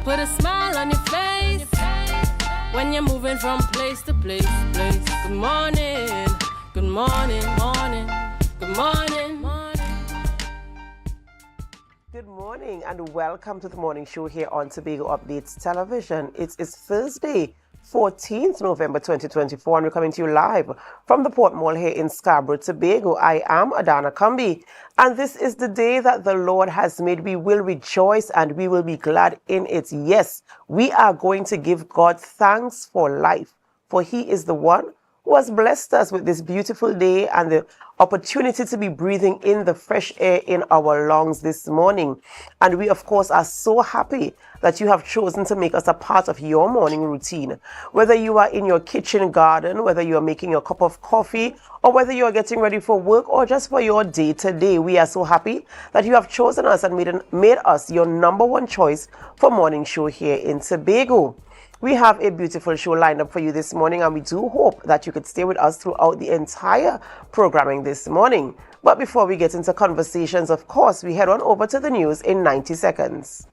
put a smile on your face when you're moving from place to place. Good morning, good morning, morning, good morning, morning. Good morning and welcome to the morning show here on Tobago Updates Television. It's Thursday, 14th November 2024, and we're coming to you live from the Port Mall here in Scarborough, Tobago. I am Adana Kumbi, and this is the day that the Lord has made. We will rejoice and we will be glad in it. Yes, we are going to give God thanks for life, for He is the one who has blessed us with this beautiful day and the opportunity to be breathing in the fresh air in our lungs this morning. And we, of course, are so happy that you have chosen to make us a part of your morning routine. Whether you are in your kitchen garden, whether you are making your cup of coffee, or whether you are getting ready for work or just for your day-to-day, we are so happy that you have chosen us and made us your number one choice for morning show here in Tobago. We have a beautiful show lined up for you this morning, and we do hope that you could stay with us throughout the entire programming this morning. But before we get into conversations, of course, we head on over to the news in 90 seconds.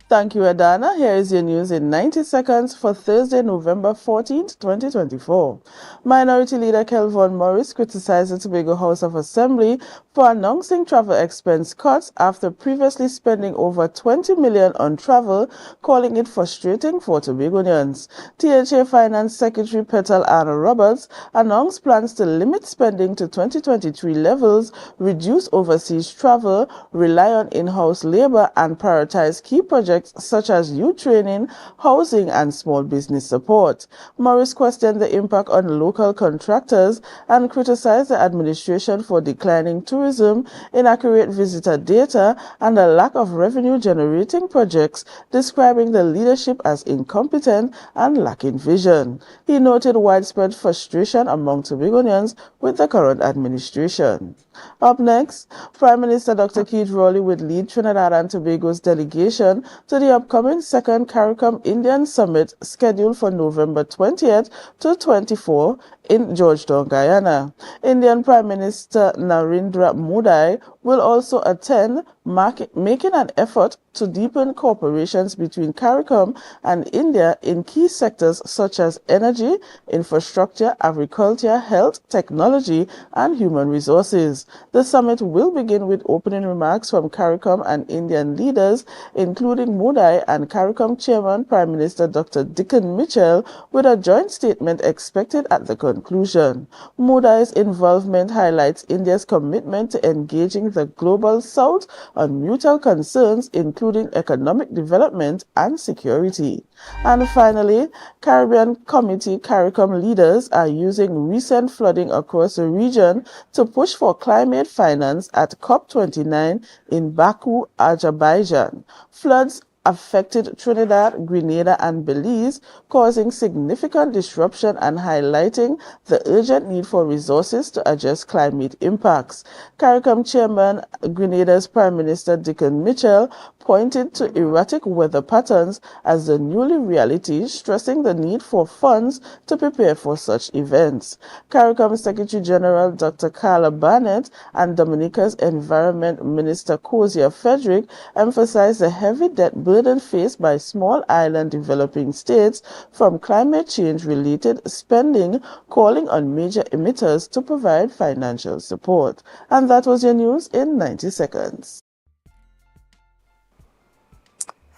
Thank you, Adana. Here is your news in 90 seconds for Thursday, November 14th, 2024. Minority Leader Kelvon Morris criticized the Tobago House of Assembly for announcing travel expense cuts after previously spending over $20 million on travel, calling it frustrating for Tobagonians. THA Finance Secretary Petal Anna Roberts announced plans to limit spending to 2023 levels, reduce overseas travel, rely on in-house labor, and prioritize key projects such as youth training, housing, and small business support. Morris questioned the impact on local contractors and criticized the administration for declining tourism, inaccurate visitor data, and a lack of revenue-generating projects, describing the leadership as incompetent and lacking vision. He noted widespread frustration among Tobagonians with the current administration. Up next, Prime Minister Dr. Keith Rowley would lead Trinidad and Tobago's delegation to the upcoming second CARICOM Indian Summit scheduled for November 20th to 24 in Georgetown, Guyana. Indian Prime Minister Narendra Modi will also attend, making an effort to deepen cooperations between CARICOM and India in key sectors such as energy, infrastructure, agriculture, health, technology, and human resources. The summit will begin with opening remarks from CARICOM and Indian leaders, including Modi and CARICOM Chairman Prime Minister Dr. Dickon Mitchell, with a joint statement expected at the conclusion. Modi's involvement highlights India's commitment to engaging the global South on mutual concerns, including economic development and security. And finally, Caribbean Committee CARICOM leaders are using recent flooding across the region to push for climate finance at COP29 in Baku, Azerbaijan. Floods affected Trinidad, Grenada, and Belize, causing significant disruption and highlighting the urgent need for resources to address climate impacts. CARICOM Chairman, Grenada's Prime Minister Dickon Mitchell, pointed to erratic weather patterns as the newly reality, stressing the need for funds to prepare for such events. CARICOM Secretary General Dr. Carla Barnett and Dominica's Environment Minister Kozia Frederick emphasized the heavy debt burden faced by small island developing states from climate change-related spending, calling on major emitters to provide financial support. And that was your news in 90 seconds.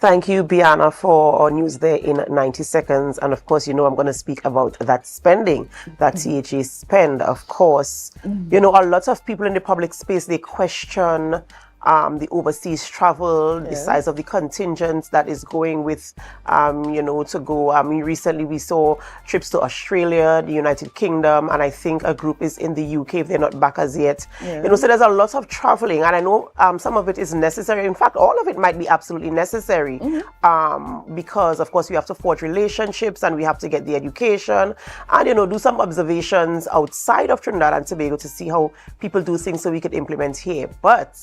Thank you, Biana, for our news there in 90 seconds. And of course, you know, I'm going to speak about that spending that THA spend. Of course, you know, a lot of people in the public space, they question the overseas travel, the size of the contingent that is going with, you know, to go. I mean, recently we saw trips to Australia, the United Kingdom, and I think a group is in the UK if they're not back as yet. You know, so there's a lot of traveling, and I know some of it is necessary. In fact, all of it might be absolutely necessary because, of course, we have to forge relationships and we have to get the education and, you know, do some observations outside of Trinidad and Tobago to see how people do things so we could implement here. But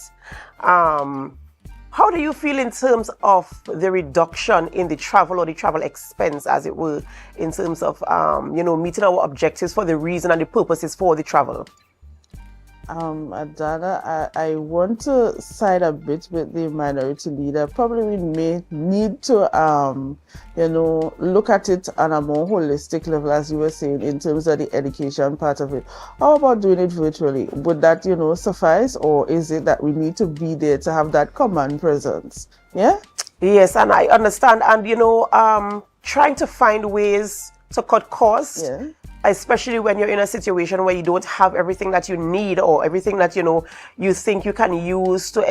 how do you feel in terms of the reduction in the travel or the travel expense, as it were, in terms of, you know, meeting our objectives for the reason and the purposes for the travel? Adana, I want to side a bit with the minority leader. Probably we may need to, look at it on a more holistic level, as you were saying, in terms of the education part of it. How about doing it virtually? Would that, suffice, or is it that we need to be there to have that command presence? Yeah? Yes, and I understand. And, trying to find ways to cut costs. Yeah. Especially when you're in a situation where you don't have everything that you need or everything that you think you can use to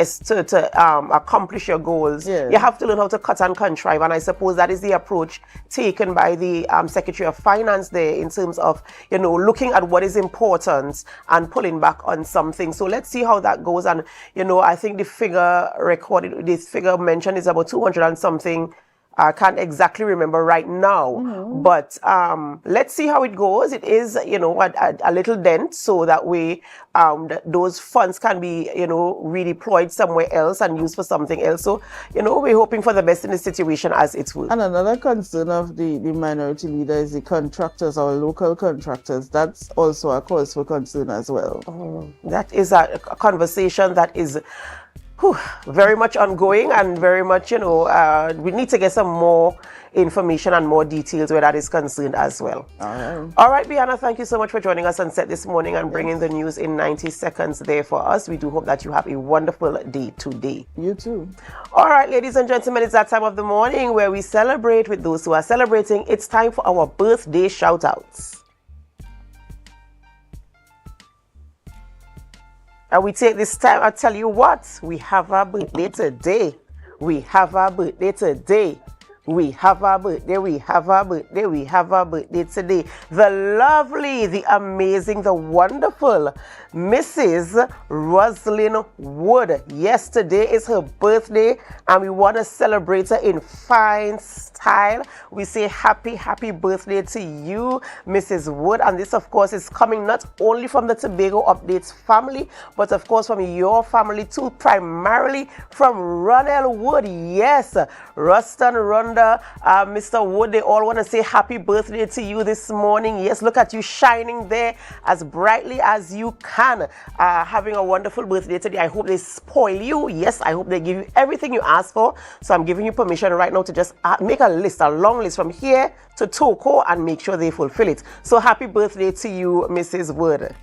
accomplish your goals. Yeah. You have to learn how to cut and contrive, and I suppose that is the approach taken by the Secretary of Finance there, in terms of looking at what is important and pulling back on something. So let's see how that goes. And I think the figure mentioned is about 200 and something. I can't exactly remember right now, but let's see how it goes. It is, a little dent, so that way those funds can be, redeployed somewhere else and used for something else. So, we're hoping for the best in the situation as it will. And another concern of the minority leader is the contractors, our local contractors. That's also a cause for concern as well. That is a conversation that is very much ongoing, and very much, we need to get some more information and more details where that is concerned as well. All right, Bianna, thank you so much for joining us on set this morning and bringing the news in 90 seconds there for us. We do hope that you have a wonderful day today. You too. All right, ladies and gentlemen, it's that time of the morning where we celebrate with those who are celebrating. It's time for our birthday shout-outs. And we take this time, I tell you what, we have our birthday today. We have our birthday today. We have our birthday, we have our birthday, we have our birthday today. The lovely, the amazing, the wonderful Mrs. Roslyn Wood. Yes, today is her birthday, and we want to celebrate her in fine style. We say happy birthday to you, Mrs. Wood. And this, of course, is coming not only from the Tobago Updates family, but of course from your family too, primarily from Ronell Wood. Yes, Ruston, Rhonda, Mr. Wood, they all want to say happy birthday to you this morning. Yes, look at you shining there as brightly as you can. Having a wonderful birthday today. I hope they spoil you. Yes, I hope they give you everything you ask for. So I'm giving you permission right now to just make a list, a long list from here to Toko, and make sure they fulfill it. So happy birthday to you, Mrs. Wood.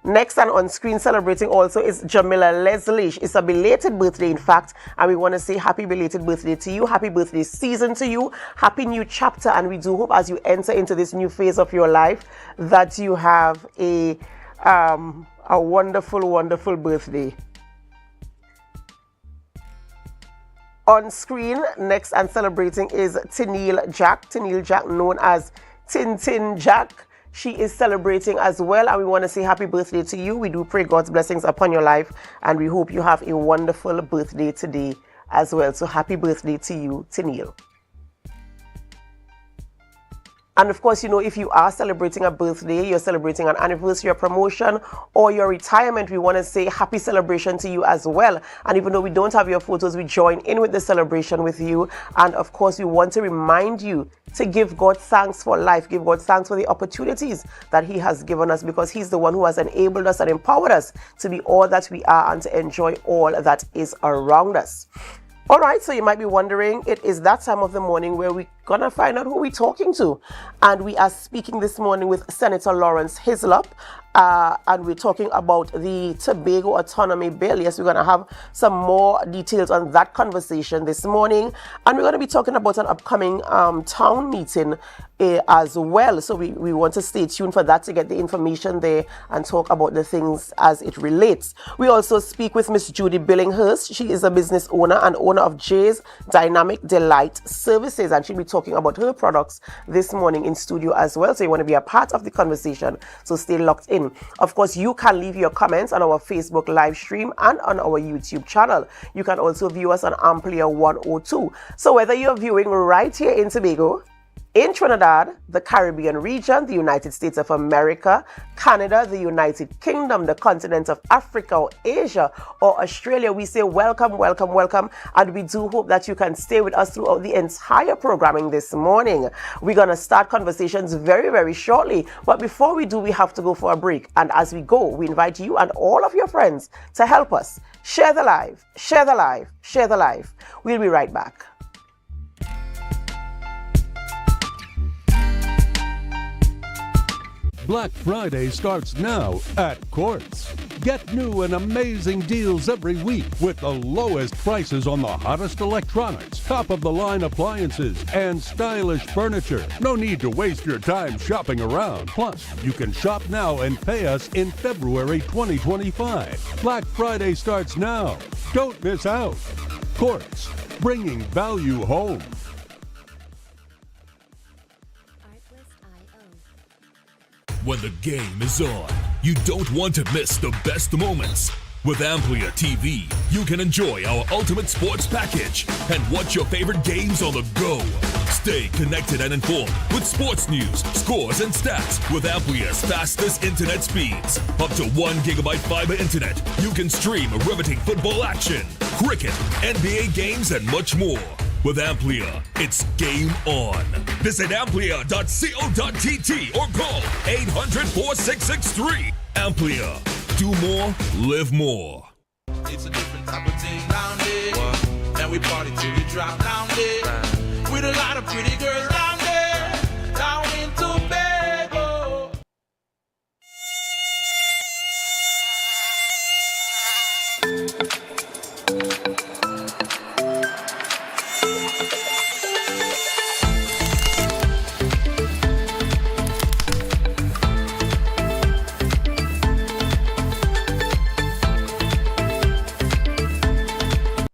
Next and on screen celebrating also is Jamila Leslie. It's a belated birthday, in fact, and we want to say happy belated birthday to you. Happy birthday season to you. Happy new chapter, and we do hope as you enter into this new phase of your life that you have a wonderful birthday. On screen, next and celebrating is Tennille Jack. Tennille Jack, known as Tintin Jack. She is celebrating as well, and we want to say happy birthday to you. We do pray God's blessings upon your life, and we hope you have a wonderful birthday today as well. So happy birthday to you, Tennille. And of course, if you are celebrating a birthday, you're celebrating an anniversary, a promotion, or your retirement, we want to say happy celebration to you as well. And even though we don't have your photos, we join in with the celebration with you. And of course, we want to remind you to give God thanks for life, give God thanks for the opportunities that He has given us, because He's the one who has enabled us and empowered us to be all that we are and to enjoy all that is around us. All right, so you might be wondering, it is that time of the morning where we're going to find out who we're talking to. And we are speaking this morning with Senator Lawrence Hislop, and we're talking about the Tobago Autonomy Bill. Yes, we're going to have some more details on that conversation this morning. And we're going to be talking about an upcoming town meeting as well. So we want to stay tuned for that to get the information there and talk about the things as it relates. We also speak with Miss Judy Billinghurst. She is a business owner and owner of Jay's Dynamic Delight Services, and she'll be talking about her products this morning in studio as well. So you want to be a part of the conversation, so stay locked in. Of course, you can leave your comments on our Facebook live stream and on our YouTube channel. You can also view us on Amplia 102. So whether you're viewing right here in Tobago, in Trinidad, the Caribbean region, the United States of America, Canada, the United Kingdom, the continent of Africa or Asia or Australia, we say welcome, welcome, welcome. And we do hope that you can stay with us throughout the entire programming this morning. We're going to start conversations very, very shortly. But before we do, we have to go for a break. And as we go, we invite you and all of your friends to help us. Share the live, share the live, share the live. We'll be right back. Black Friday starts now at Quartz. Get new and amazing deals every week with the lowest prices on the hottest electronics, top-of-the-line appliances, and stylish furniture. No need to waste your time shopping around. Plus, you can shop now and pay us in February 2025. Black Friday starts now. Don't miss out. Quartz, bringing value home. When the game is on, you don't want to miss the best moments. With Amplia TV, you can enjoy our ultimate sports package and watch your favorite games on the go. Stay connected and informed with sports news, scores, and stats with Amplia's fastest internet speeds. Up to 1 GB fiber internet, you can stream riveting football action, cricket, NBA games, and much more. With Amplia, it's game on. Visit amplia.co.tt or call 800-4663. Amplia. Do more, live more. It's a different type of thing down there. And we party till we drop down there. With a lot of pretty girls down there. Down in Tobago.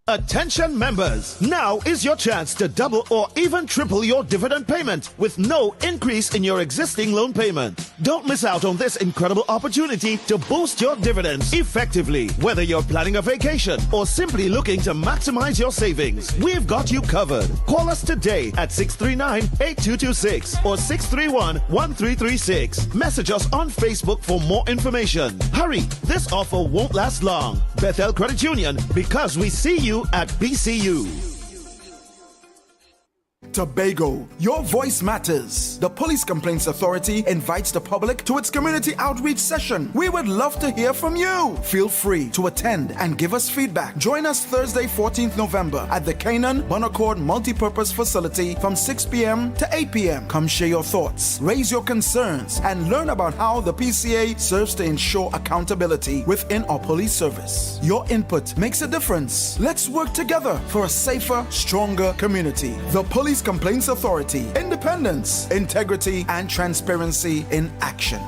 Attention members, now is your chance to double or even triple your dividend payment with no increase in your existing loan payment. Don't miss out on this incredible opportunity to boost your dividends effectively. Whether you're planning a vacation or simply looking to maximize your savings, we've got you covered. Call us today at 639-8226 or 631-1336. Message us on Facebook for more information. Hurry, this offer won't last long. Bethel Credit Union, because we see you at BCU. Tobago, your voice matters. The Police Complaints Authority invites the public to its community outreach session. We would love to hear from you. Feel free to attend and give us feedback. Join us Thursday, 14th November at the Canaan Bonaccord Multipurpose Facility from 6 p.m. to 8 p.m. Come share your thoughts, raise your concerns, and learn about how the PCA serves to ensure accountability within our police service. Your input makes a difference. Let's work together for a safer, stronger community. The Police Complaints Authority. Independence, integrity, and transparency in action.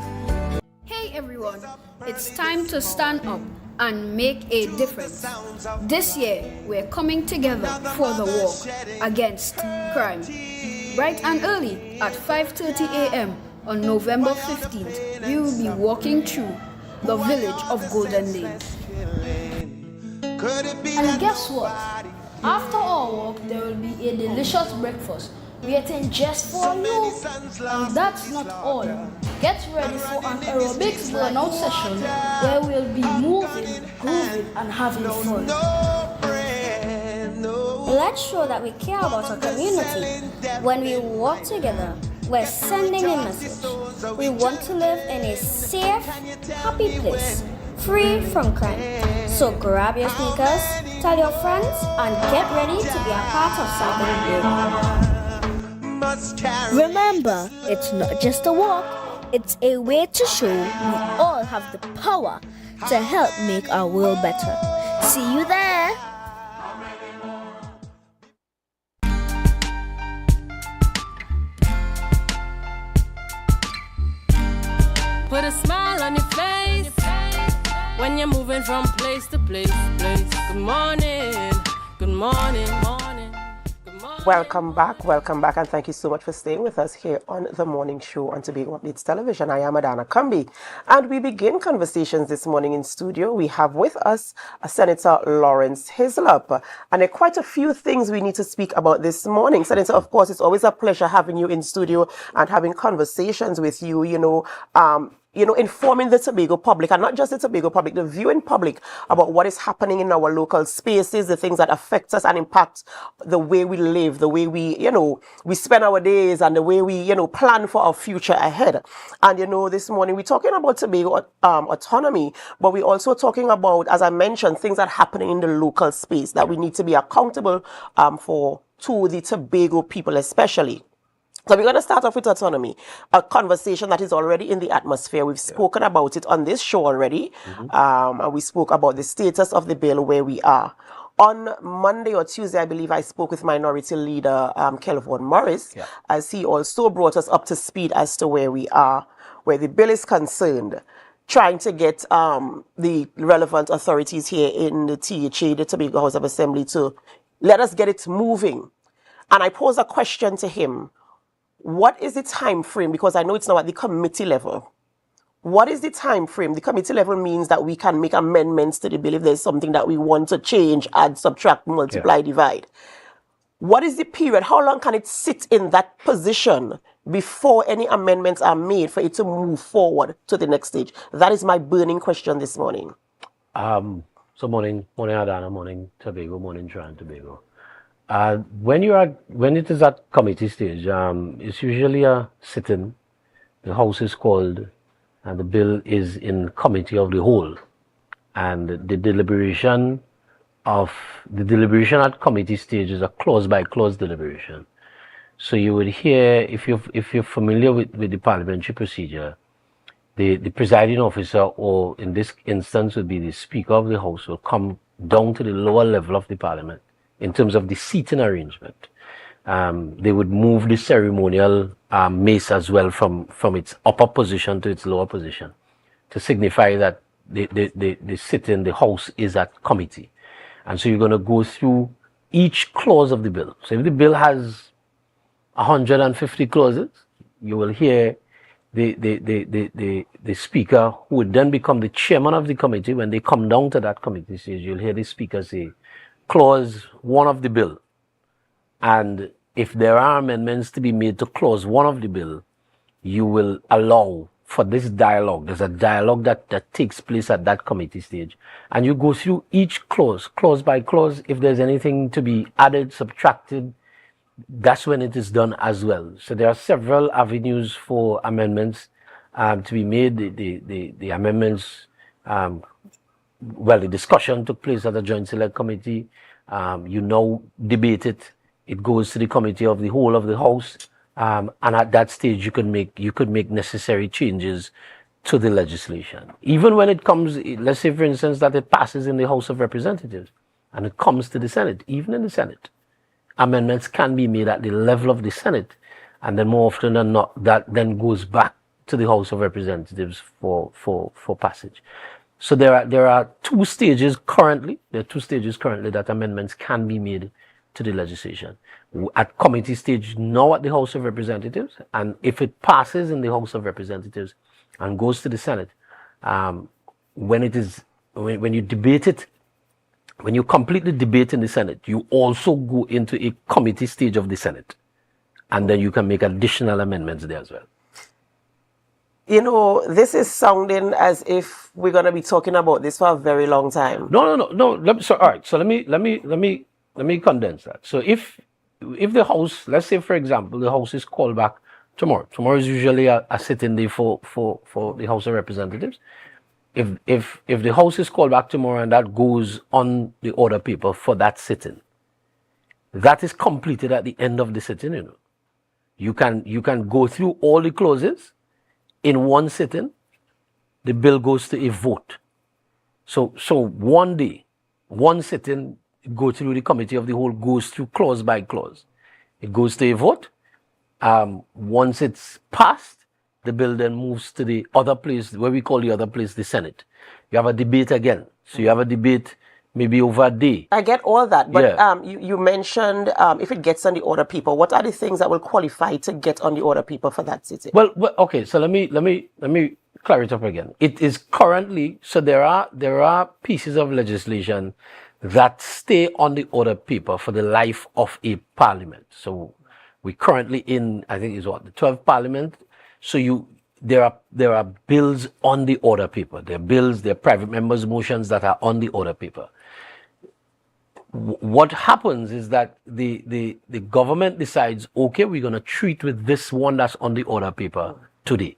Hey everyone, it's time to stand up and make a difference. This year, we're coming together for the war against crime. Bright and early at 5:30 a.m. on November 15th, we will be walking through the village of Golden Lane. And guess what? After our walk, there will be a delicious breakfast waiting just for you. And that's not all. Get ready for an aerobics burnout session where we'll be moving, grooving, and having fun. Let's show that we care about our community. When we work together, we're sending a message. We want to live in a safe, happy place, free from crime. So grab your sneakers, tell your friends, and get ready to be a part of something big. Remember, it's not just a walk, it's a way to show we all have the power to help make our world better. See you there! Put a smile on your face when you're moving from place to place, place. Good morning, good morning, morning, good morning. Welcome back, and thank you so much for staying with us here on the morning show on Tobago Updates Television. I am Adana Kumbi, and we begin conversations this morning in studio. We have with us Senator Lawrence Hislop, and there are quite a few things we need to speak about this morning. Senator, of course, it's always a pleasure having you in studio and having conversations with you, informing the Tobago public, and not just the Tobago public, the viewing public, about what is happening in our local spaces, the things that affect us and impact the way we live, the way we spend our days, and the way we, plan for our future ahead. And, this morning we're talking about Tobago autonomy, but we're also talking about, as I mentioned, things that are happening in the local space that we need to be accountable to the Tobago people especially. So we're going to start off with autonomy, a conversation that is already in the atmosphere. We've spoken about it on this show already, and we spoke about the status of the bill where we are. On Monday or Tuesday, I believe I spoke with Minority Leader Kelvin Morris, as he also brought us up to speed as to where we are, where the bill is concerned, trying to get the relevant authorities here in the THA, the Tobago House of Assembly, to let us get it moving. And I posed a question to him. What is the time frame? Because I know it's now at the committee level. What is the time frame? The committee level means that we can make amendments to the bill if there's something that we want to change, add, subtract, multiply, divide. What is the period? How long can it sit in that position before any amendments are made for it to move forward to the next stage? That is my burning question this morning. So morning Adana, morning Tobago, morning Trinidad Tobago. When it is at committee stage, it's usually a sit-in. The House is called, and the bill is in committee of the whole. And the deliberation at committee stage is a clause-by-clause deliberation. So you would hear, if you're familiar with the parliamentary procedure, the presiding officer, or in this instance would be the Speaker of the House, will come down to the lower level of the Parliament in terms of the seating arrangement. They would move the ceremonial mace as well from its upper position to its lower position to signify that the sitting, the House is at committee. And so you're going to go through each clause of the bill. So if the bill has 150 clauses, you will hear the Speaker, who would then become the chairman of the committee. When they come down to that committee stage, you'll hear the Speaker say, Clause 1 of the bill. And if there are amendments to be made to Clause 1 of the bill, you will allow for this dialogue. There's a dialogue that takes place at that committee stage. And you go through each clause by clause. If there's anything to be added, subtracted, that's when it is done as well. So there are several avenues for amendments to be made. The amendments, the discussion took place at the Joint Select Committee. You now debate it. It goes to the committee of the whole of the House. And at that stage, you could make necessary changes to the legislation. Even when it comes, let's say, for instance, that it passes in the House of Representatives and it comes to the Senate, even in the Senate, amendments can be made at the level of the Senate. And then more often than not, that then goes back to the House of Representatives for passage. So there are two stages currently. There are two stages currently that amendments can be made to the legislation. At committee stage now at the House of Representatives, and if it passes in the House of Representatives and goes to the Senate, when you debate it, when you complete the debate in the Senate, you also go into a committee stage of the Senate, and then you can make additional amendments there as well. This is sounding as if we're going to be talking about this for a very long time. No. All right. So let me condense that. So if the House, let's say for example, the House is called back tomorrow. Tomorrow is usually a sitting day for the House of Representatives. If the House is called back tomorrow and that goes on the order paper for that sitting, that is completed at the end of the sitting. You can go through all the clauses in one sitting. The bill goes to a vote. So one day, one sitting, go through the committee of the whole, goes through clause by clause. It goes to a vote. Once it's passed, the bill then moves to the other place, where we call the other place the Senate. You have a debate again. So you have a debate maybe over a day. I get all that, but Yeah. you mentioned if it gets on the order paper, what are the things that will qualify to get on the order paper for that city? Well, okay. So let me clear it up again. It is currently, so there are pieces of legislation that stay on the order paper for the life of a parliament. So we're currently in, I think, is what, the 12th parliament. So there are bills on the order paper. There are bills, there are private members' motions that are on the order paper. What happens is that the government decides, okay, we're going to treat with this one that's on the order paper today.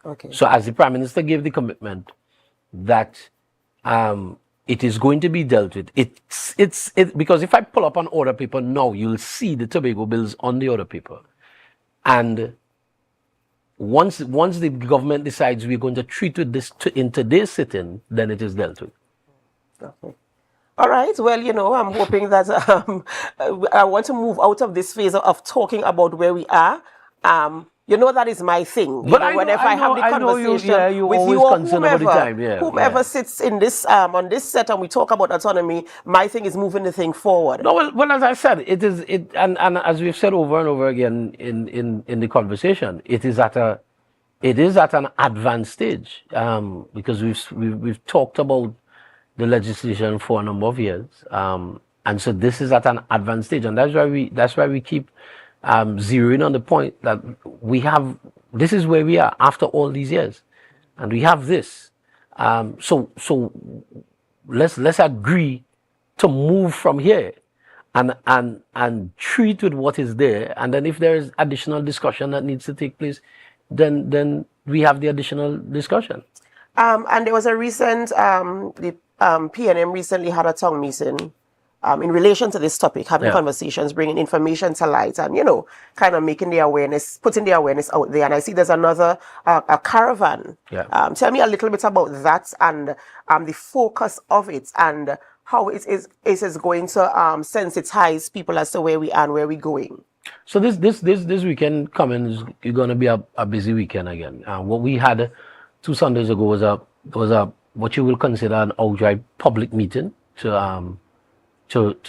Okay. So as the Prime Minister gave the commitment that it is going to be dealt with, it's because if I pull up an order paper now, you'll see the Tobago bills on the order paper. And once the government decides we're going to treat with this in today's sitting, then it is dealt with. Okay. All right. Well, I'm hoping that I want to move out of this phase of talking about where we are. That is my thing. But Whenever I have the conversation you with always you or concerned about the time. whomever sits in this on this set and we talk about autonomy, my thing is moving the thing forward. No, well, as I said, and as we've said over and over again in the conversation, it is at an advanced stage because we've talked about the legislation for a number of years, and so this is at an advanced stage, and that's why we keep zeroing on the point that this is where we are after all these years, and we have this. So let's agree to move from here and treat with what is there, and then if there is additional discussion that needs to take place, then we have the additional discussion. And there was a recent the PNM recently had a town meeting in relation to this topic, having conversations, bringing information to light, and kind of making the awareness, putting the awareness out there. And I see there's another a caravan. Tell me a little bit about that and the focus of it and how it is going to sensitize people as to where we are and where we're going. So this weekend coming is going to be a busy weekend again. What we had 2 Sundays ago was a what you will consider an outright public meeting to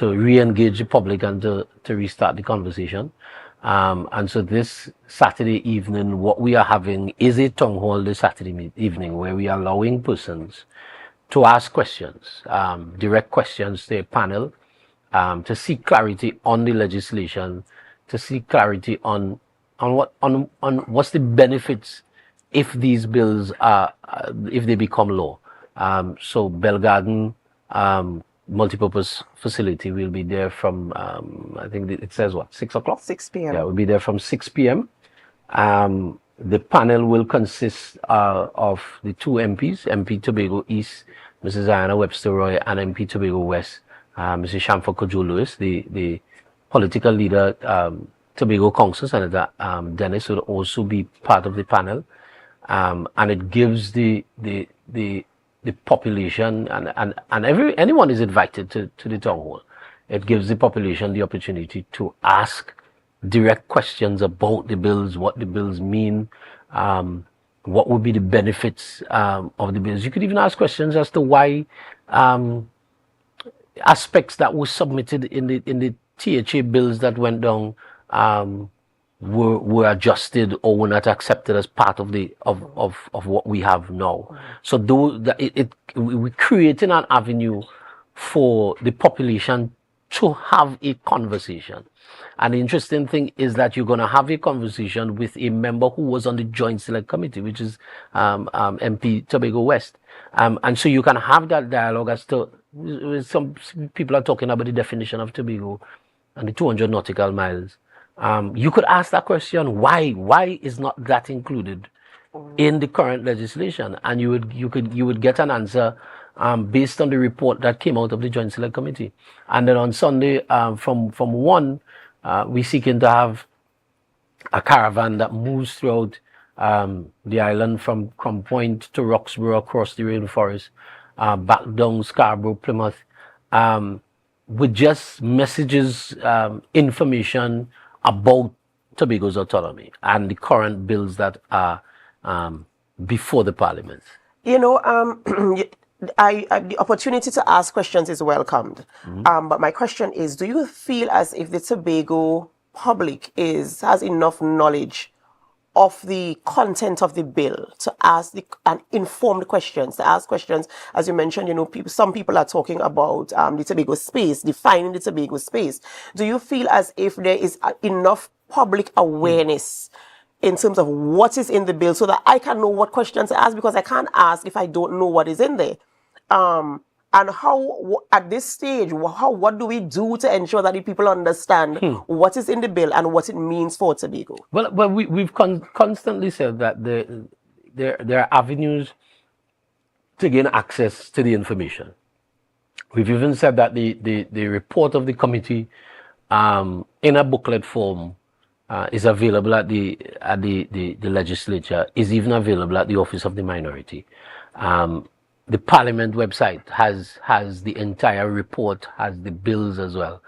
re-engage the public and to restart the conversation. And so this Saturday evening, what we are having is a town hall this Saturday evening where we are allowing persons to ask questions, direct questions to a panel, to seek clarity on the legislation, to seek clarity on what's the benefits if these bills if they become law. So Bell Garden multipurpose facility will be there from I think it says 6 o'clock? 6 p.m. Yeah, we'll be there from 6 p.m. The panel will consist of the 2 MPs, MP Tobago East, Mrs. Diana Webster Roy, and MP Tobago West, Mrs. Shamfa Kojo Lewis. The political leader, Tobago Council Senator Dennis, will also be part of the panel. And it gives the population and anyone is invited to the town hall. It gives the population the opportunity to ask direct questions about the bills, what the bills mean, what would be the benefits of the bills. You could even ask questions as to why aspects that were submitted in the THA bills that went down were adjusted or were not accepted as part of what we have now. So we're creating an avenue for the population to have a conversation. And the interesting thing is that you're going to have a conversation with a member who was on the Joint Select Committee, which is MP Tobago West. And so you can have that dialogue as to, some people are talking about the definition of Tobago and the 200 nautical miles. You could ask that question, why is not that included in the current legislation? And you would get an answer based on the report that came out of the Joint Select Committee. And then on Sunday, from 1, we're seeking to have a caravan that moves throughout the island from Point to Roxborough, across the rainforest, back down Scarborough, Plymouth, with just messages, information about Tobago's autonomy and the current bills that are before the Parliament. the opportunity to ask questions is welcomed. But my question is, do you feel as if the Tobago public has enough knowledge of the content of the bill to ask and informed questions, to ask questions? As you mentioned, some people are talking about the Tobago space, defining the Tobago space. Do you feel as if there is enough public awareness in terms of what is in the bill so that I can know what questions to ask, because I can't ask if I don't know what is in there? And how, at this stage, what do we do to ensure that the people understand what is in the bill and what it means for Tobago? Well, we've constantly said that there are avenues to gain access to the information. We've even said that the report of the committee in a booklet form is available at the legislature, is even available at the Office of the Minority. The Parliament website has the entire report, has the bills as well.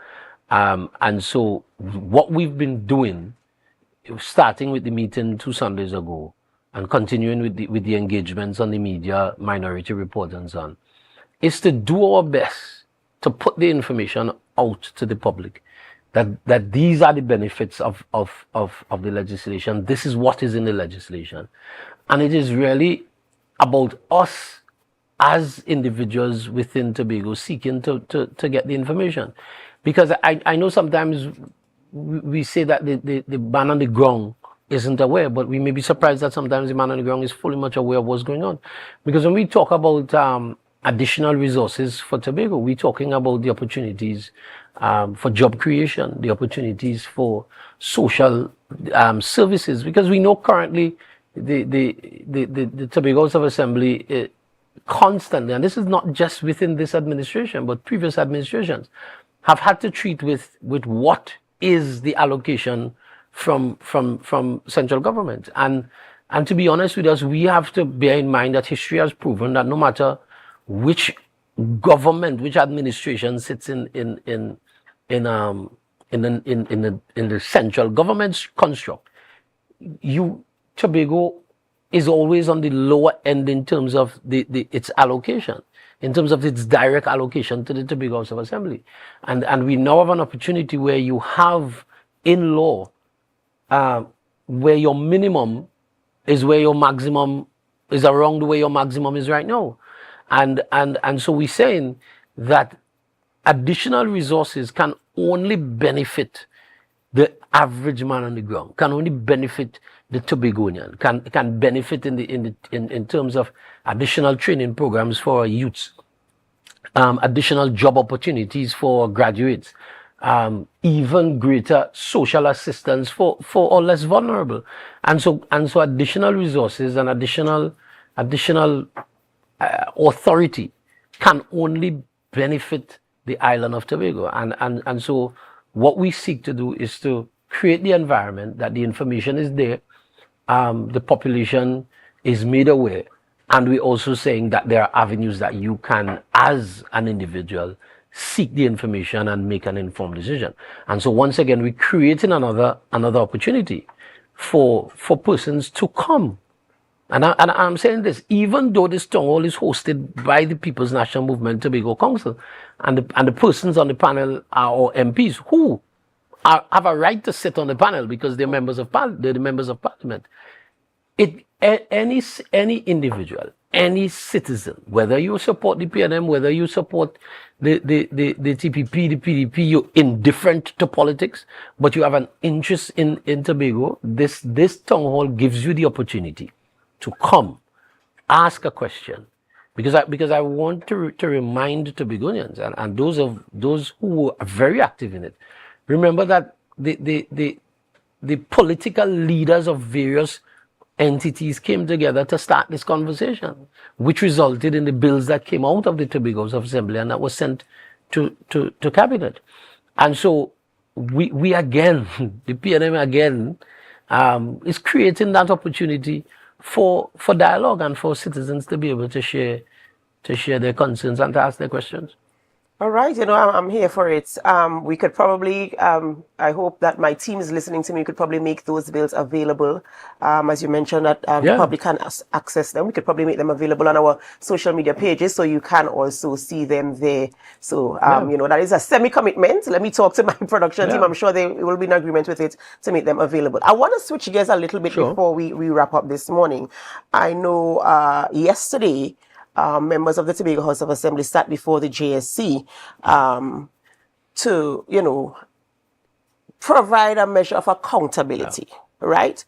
And so what we've been doing, starting with the meeting 2 Sundays ago and continuing with the engagements on the media, Minority Report and so on, is to do our best to put the information out to the public that these are the benefits of the legislation. This is what is in the legislation. And it is really about us as individuals within Tobago seeking to get the information. Because I know sometimes we say that the man on the ground isn't aware, but we may be surprised that sometimes the man on the ground is fully much aware of what's going on. Because when we talk about additional resources for Tobago, we're talking about the opportunities for job creation, the opportunities for social services, because we know currently the Tobago House of Assembly constantly, and this is not just within this administration, but previous administrations, have had to treat with what is the allocation from central government. And to be honest with us, we have to bear in mind that history has proven that no matter which government, which administration sits in the central government's construct, Tobago is always on the lower end in terms of its allocation, in terms of its direct allocation to the Tobago House of Assembly. And we now have an opportunity where you have in law where your minimum is where your maximum is, around the way your maximum is right now. And so we're saying that additional resources can only benefit the average man on the ground, can only benefit the Tobagonian, can benefit in terms of additional training programs for our youths, additional job opportunities for graduates, even greater social assistance for our less vulnerable. And so additional resources and additional authority can only benefit the island of Tobago. And so what we seek to do is to create the environment that the information is there, the population is made aware, and we're also saying that there are avenues that you can, as an individual, seek the information and make an informed decision. And so once again, we're creating another opportunity for persons to come. And I'm saying this, even though this town hall is hosted by the People's National Movement Tobago Council, and the persons on the panel are our MPs who have a right to sit on the panel because they're members of they're the members of Parliament. Any individual, any citizen, whether you support the PNM, whether you support the TPP, the PDP, you're indifferent to politics, but you have an interest in Tobago, this town hall gives you the opportunity to come, ask a question, because I want to remind Tobagonians and those who are very active in it. Remember that the political leaders of various entities came together to start this conversation, which resulted in the bills that came out of the Tobago House of Assembly and that was sent to cabinet. And so we again, the PNM again, is creating that opportunity for dialogue and for citizens to be able to share their concerns and to ask their questions. All right, I'm here for it. We could probably, I hope that my team is listening to me. We could probably make those bills available. As you mentioned, that the public can access them. We could probably make them available on our social media pages, so you can also see them there. So, that is a semi-commitment. Let me talk to my production team. I'm sure they will be in agreement with it to make them available. I want to switch gears a little bit before we wrap up this morning. I know yesterday, members of the Tobago House of Assembly sat before the JSC to, provide a measure of accountability, right?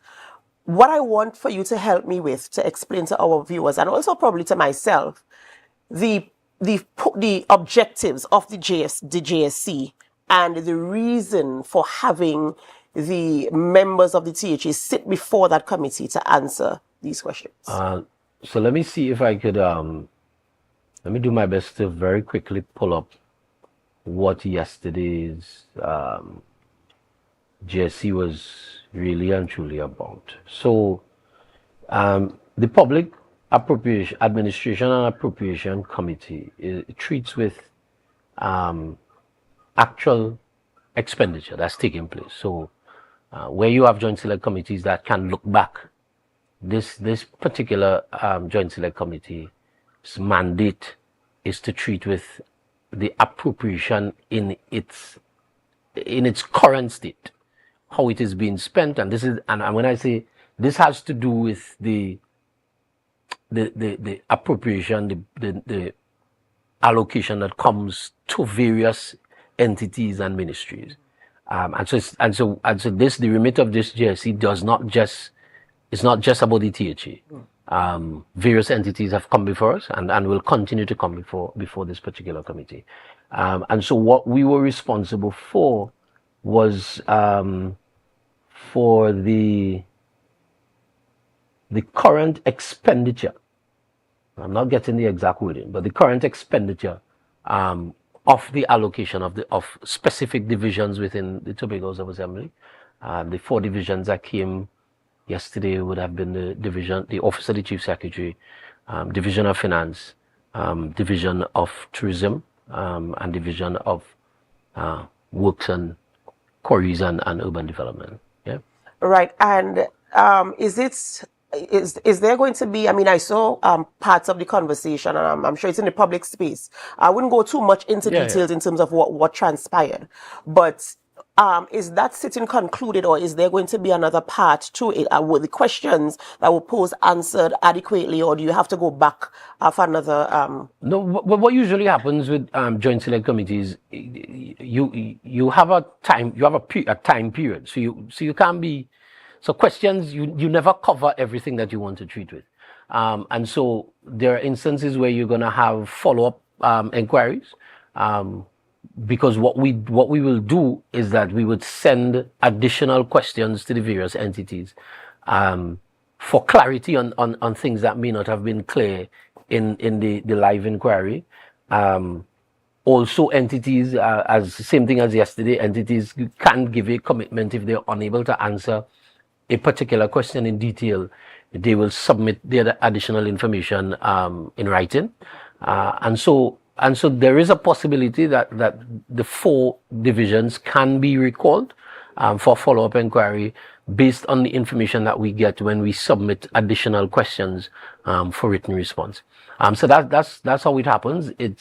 What I want for you to help me with, to explain to our viewers, and also probably to myself, the objectives of the JSC and the reason for having the members of the THA sit before that committee to answer these questions. So let me see if I could, let me do my best to very quickly pull up what yesterday's JSC was really and truly about. So the Public Administration and Appropriation Committee treats with actual expenditure that's taking place. So where you have joint select committees that can look back, this particular Joint Select Committee's mandate is to treat with the appropriation in its current state, how it is being spent, and when I say this has to do with the appropriation, the allocation that comes to various entities and ministries, and so the remit of this JSC does not just. It's not just about the THA. Various entities have come before us and will continue to come before this particular committee. And so what we were responsible for was for the current expenditure. I'm not getting the exact wording, but the current expenditure of the allocation of specific divisions within the Tobago House of Assembly. The 4 divisions that came yesterday would have been the Office of the Chief Secretary, Division of Finance, Division of Tourism, and Division of Works and Quarries and Urban Development. Yeah. Right. And is there going to be, I saw parts of the conversation, and I'm sure it's in the public space. I wouldn't go too much into details in terms of what transpired, but is that sitting concluded, or is there going to be another part to it? Were the questions that were posed answered adequately, or do you have to go back for another? No, what usually happens with joint select committees, you have a time period, so you can't be. So questions, you never cover everything that you want to treat with, and so there are instances where you're going to have follow-up inquiries. Because what we will do is that we would send additional questions to the various entities for clarity on things that may not have been clear in the live inquiry. Also, entities, as same thing as yesterday, entities can give a commitment if they're unable to answer a particular question in detail. They will submit their additional information in writing, and so there is a possibility that the 4 divisions can be recalled for follow-up inquiry based on the information that we get when we submit additional questions for written response. So that's how it happens. It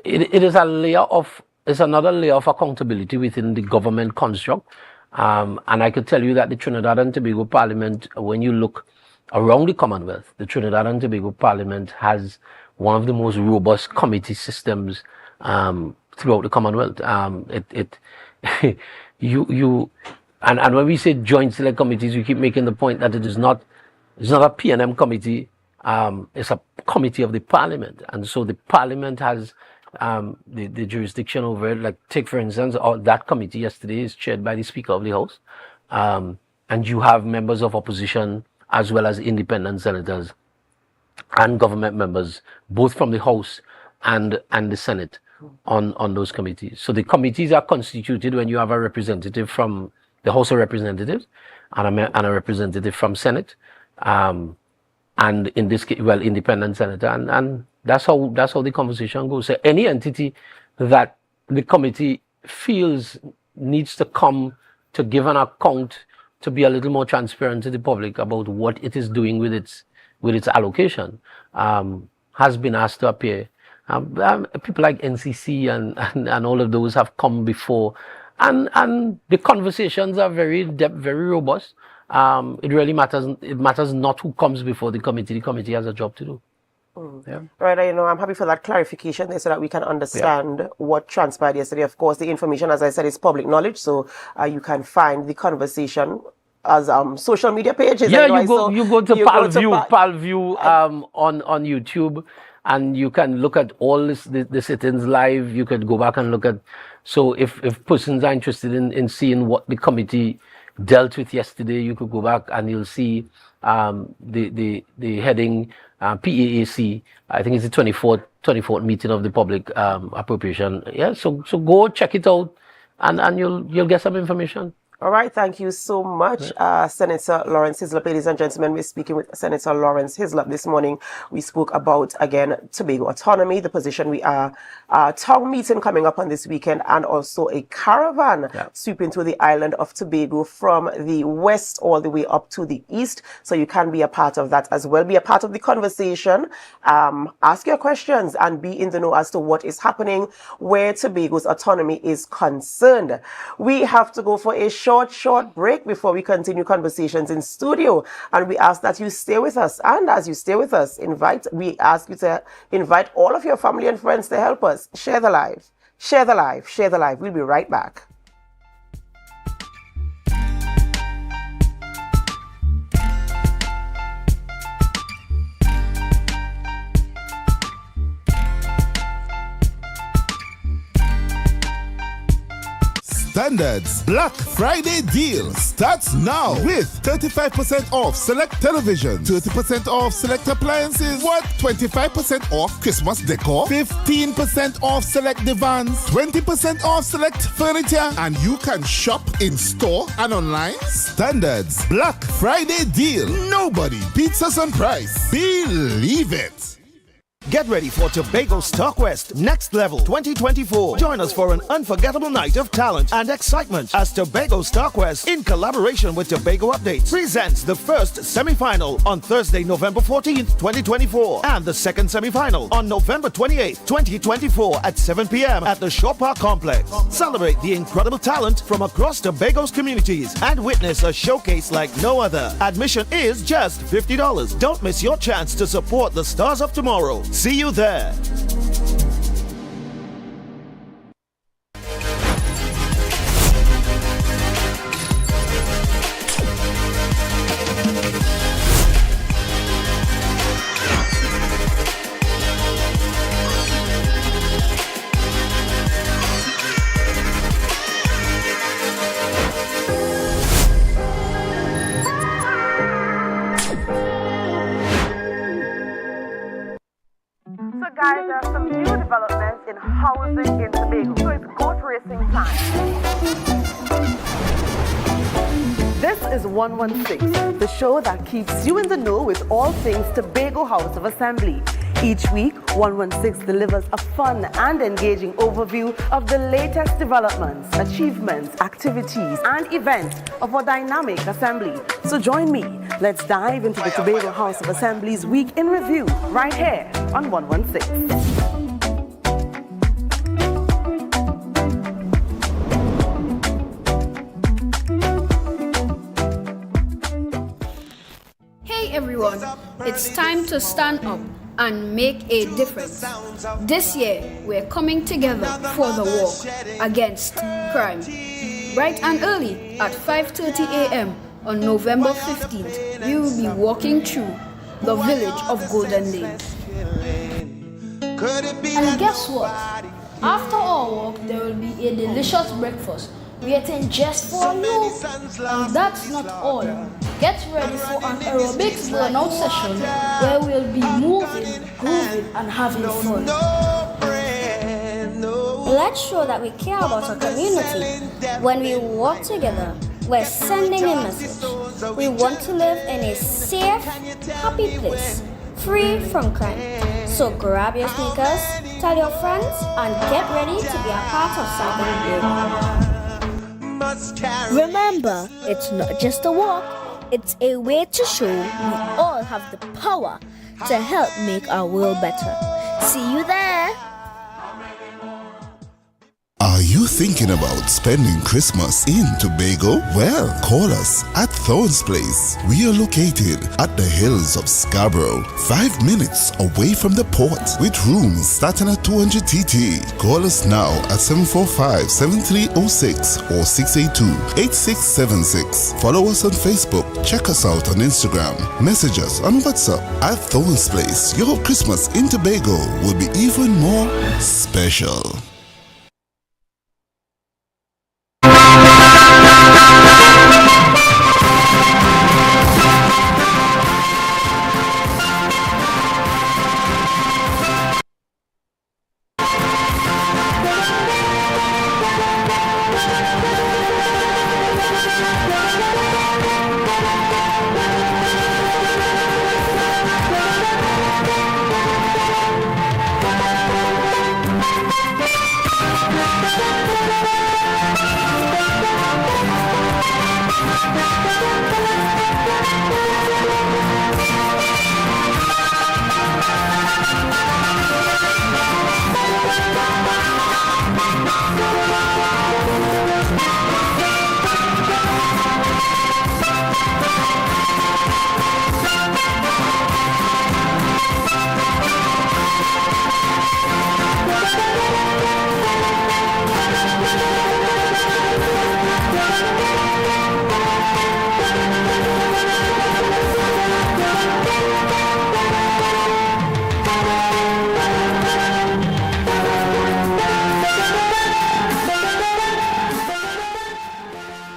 is another layer of accountability within the government construct. And I could tell you that the Trinidad and Tobago Parliament, when you look around the Commonwealth, the Trinidad and Tobago Parliament has one of the most robust committee systems throughout the Commonwealth. And when we say joint select committees, we keep making the point that it's not a P&M committee. It's a committee of the Parliament, and so the Parliament has the jurisdiction over it. Like, take for instance, that committee yesterday is chaired by the Speaker of the House, and you have members of opposition as well as independent senators and government members, both from the House and the Senate, on those committees. So the committees are constituted when you have a representative from the House of Representatives and a representative from Senate, and in this case, independent senator, and That's how the conversation goes. So any entity that the committee feels needs to come to give an account, to be a little more transparent to the public about what it is doing with its allocation, has been asked to appear. People like NCC and all of those have come before, and the conversations are very robust. It really matters. It matters not who comes before the committee. The committee has a job to do. Yeah. Right, I'm happy for that clarification there so that we can understand what transpired yesterday. Of course, the information, as I said, is public knowledge, so you can find the conversation as social media pages. Yeah, anyway. you go to PALView on YouTube, and you can look at all the sit-ins live. You could go back and look at. So if persons are interested in seeing what the committee dealt with yesterday, you could go back and you'll see the heading PAAC. I think it's the 24th meeting of the public appropriation. Yeah, so go check it out, and you'll get some information. All right, thank you so much, Senator Lawrence Hislop. Ladies and gentlemen, we're speaking with Senator Lawrence Hislop this morning. We spoke about, again, Tobago autonomy, the position we are, town meeting coming up on this weekend, and also a caravan sweeping through the island of Tobago from the west all the way up to the east. So you can be a part of that as well. Be a part of the conversation. Ask your questions and be in the know as to what is happening where Tobago's autonomy is concerned. We have to go for a short break before we continue conversations in studio, and we ask that you stay with us. And as you stay with us, we ask you to invite all of your family and friends to help us share the live. We'll be right back. Standards Black Friday deal starts now with 35% off select television, 30% off select appliances, 25% off Christmas decor, 15% off select divans, 20% off select furniture, and you can shop in store and online. Standards Black Friday deal. Nobody beats us on price. Believe it. Get ready for Tobago's Talkwest Next Level 2024. Join us for an unforgettable night of talent and excitement as Tobago's Talkwest, in collaboration with Tobago Updates, presents the first semi-final on Thursday, November 14th, 2024, and the second semi-final on November 28th, 2024 at 7 p.m. at the Shore Park Complex. Celebrate the incredible talent from across Tobago's communities and witness a showcase like no other. Admission is just $50. Don't miss your chance to support the stars of tomorrow. See you there. Guys, there are some new developments in housing in Tobago, so it's goat racing time. This is 116, the show that keeps you in the know with all things Tobago House of Assembly. Each week, 116 delivers a fun and engaging overview of the latest developments, achievements, activities, and events of our dynamic assembly. So join me. Let's dive into the Tobago House of Assembly's Week in Review right here on 116. Hey everyone, it's time to stand up and make a difference. This year, we're coming together for the war against crime. Bright and early at 5:30 a.m. on November 15th, we will be walking through the village of Golden Lane. And guess what? After our walk, there will be a delicious breakfast waiting just for you. And that's not all. Get ready for an aerobics burnout session where we'll be moving, grooving, and having fun. Let's show that we care about our community. When we walk together, we're sending a message. We want to live in a safe, happy place, free from crime. So grab your sneakers, tell your friends, and get ready to be a part of something big. Remember, it's not just a walk, it's a way to show we all have the power to help make our world better. See you there! Are you thinking about spending Christmas in Tobago? Well, call us at Thorns Place. We are located at the hills of Scarborough, 5 minutes away from the port, with rooms starting at 200 TT. Call us now at 745-7306 or 682-8676. Follow us on Facebook. Check us out on Instagram. Message us on WhatsApp at Thorns Place. Your Christmas in Tobago will be even more special.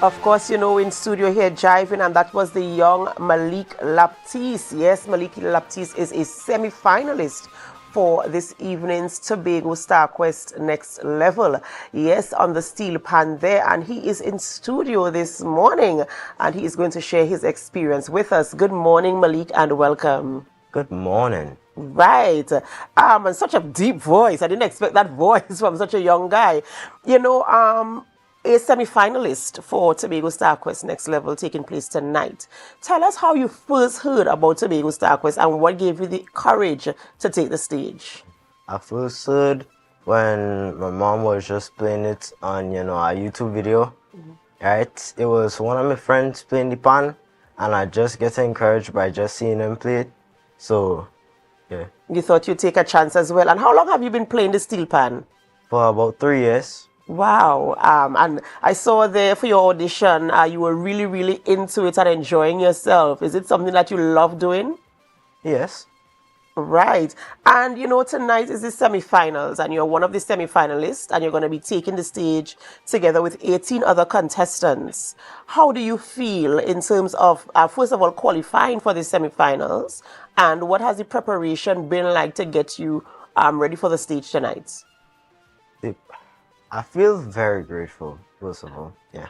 Of course, you know, in studio here jiving, and that was the young Malik Laptis. Yes, Malik Laptis is a semi-finalist for this evening's Tobago Star Quest Next Level. Yes, on the steel pan there, and he is in studio this morning, and he is going to share his experience with us. Good morning, Malik, and welcome. Good morning. Right. And such a deep voice. I didn't expect that voice from such a young guy. You know, a semi-finalist for Tobago Star Quest Next Level taking place tonight. Tell us how you first heard about Tobago Star Quest and what gave you the courage to take the stage. I first heard when my mom was just playing it on, a YouTube video. Right? It was one of my friends playing the pan, and I just get encouraged by just seeing him play it. So, yeah. You thought you'd take a chance as well. And how long have you been playing the steel pan? For about 3 years. Wow. And I saw there for your audition, you were really, really into it and enjoying yourself. Is it something that you love doing? Yes. Right. And you know, tonight is the semi-finals, and you're one of the semi-finalists, and you're going to be taking the stage together with 18 other contestants. How do you feel in terms of, first of all, qualifying for the semi-finals, and what has the preparation been like to get you ready for the stage tonight? I feel very grateful, first of all. Yeah.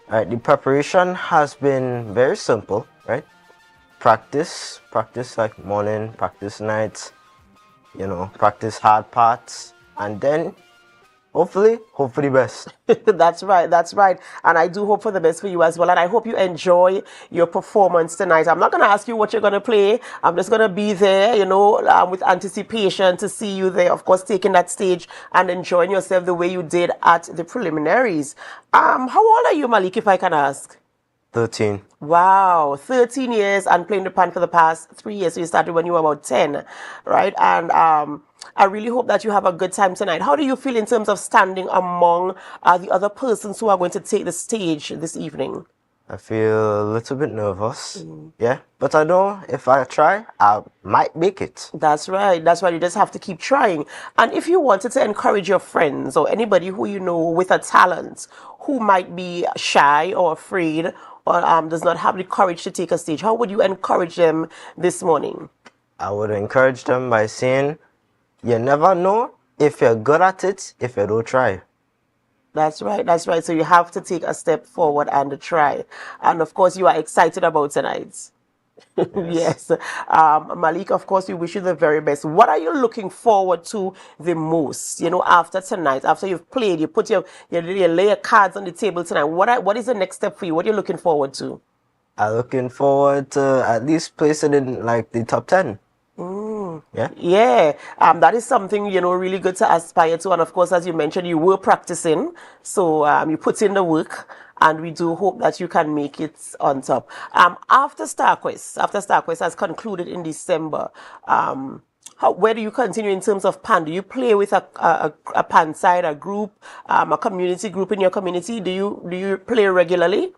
All right. The preparation has been very simple, right? Practice like morning, practice nights, practice hard parts, and then hopefully the best. That's right. And I do hope for the best for you as well. And I hope you enjoy your performance tonight. I'm not going to ask you what you're going to play. I'm just going to be there, with anticipation to see you there, of course, taking that stage and enjoying yourself the way you did at the preliminaries. How old are you, Malik, if I can ask? 13. Wow, 13 years and playing the pan for the past 3 years. So you started when you were about 10, right? And I really hope that you have a good time tonight. How do you feel in terms of standing among the other persons who are going to take the stage this evening? I feel a little bit nervous, yeah. But I know if I try, I might make it. That's right. You just have to keep trying. And if you wanted to encourage your friends or anybody who you know with a talent who might be shy or afraid or does not have the courage to take a stage, how would you encourage them this morning? I would encourage them by saying, you never know if you're good at it if you don't try. That's right. So you have to take a step forward and try. And of course, you are excited about tonight. Yes. Malik, of course, we wish you the very best. What are you looking forward to the most? You know, after tonight, after you've played, you put you lay your cards on the table tonight. What is the next step for you? What are you looking forward to? I'm looking forward to at least placing in like the top 10. Yeah. That is something, you know, really good to aspire to. And of course, as you mentioned, you were practicing. So you put in the work. And we do hope that you can make it on top. After StarQuest has concluded in December, where do you continue in terms of PAN? Do you play with a PAN side, a group, a community group in your community? Do you play regularly?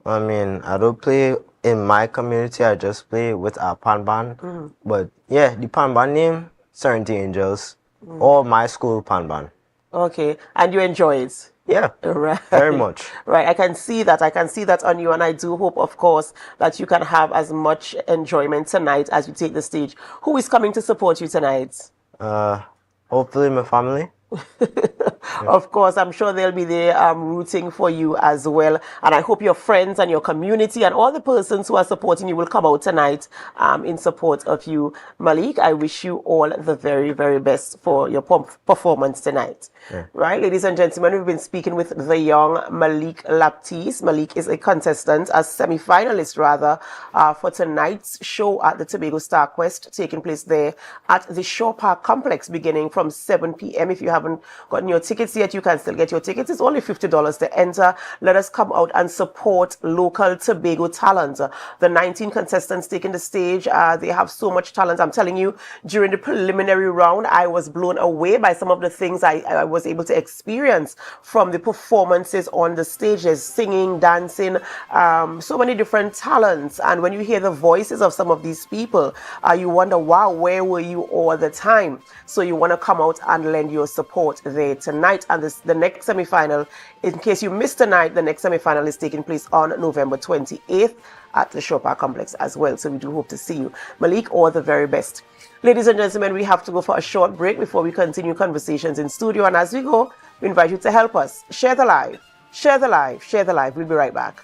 I mean, I don't play in my community. I just play with our PAN band. But yeah, the PAN band name, Serenity Angels, or my school PAN band. Okay, and you enjoy it? Yeah, right. Very much. Right, I can see that on you, and I do hope, of course, that you can have as much enjoyment tonight as you take the stage. Who is coming to support you tonight? Hopefully my family. Of course, I'm sure they'll be there rooting for you as well. And I hope your friends and your community and all the persons who are supporting you will come out tonight in support of you. Malik, I wish you all the very, very best for your performance tonight. Right, ladies and gentlemen, we've been speaking with the young Malik Laptis. Malik is a contestant, a semi-finalist rather, for tonight's show at the Tobago StarQuest, taking place there at the Shore Park Complex beginning from 7 p.m. If you haven't gotten your tickets yet, you can still get your tickets. It's only $50 to enter. Let us come out and support local Tobago talent. The 19 contestants taking the stage, they have so much talent. I'm telling you, during the preliminary round, I was blown away by some of the things I was able to experience from the performances on the stages, singing, dancing, so many different talents. And when you hear the voices of some of these people, you wonder, wow, where were you all the time? So you want to come out and lend your support there tonight. And the next semi-final, in case you missed tonight, the next semi-final is taking place on November 28th at the Shore Park Complex as well. So we do hope to see you. Malik, all the very best. Ladies and gentlemen, we have to go for a short break before we continue conversations in studio. And as we go, we invite you to help us. Share the live. Share the live. Share the live. We'll be right back.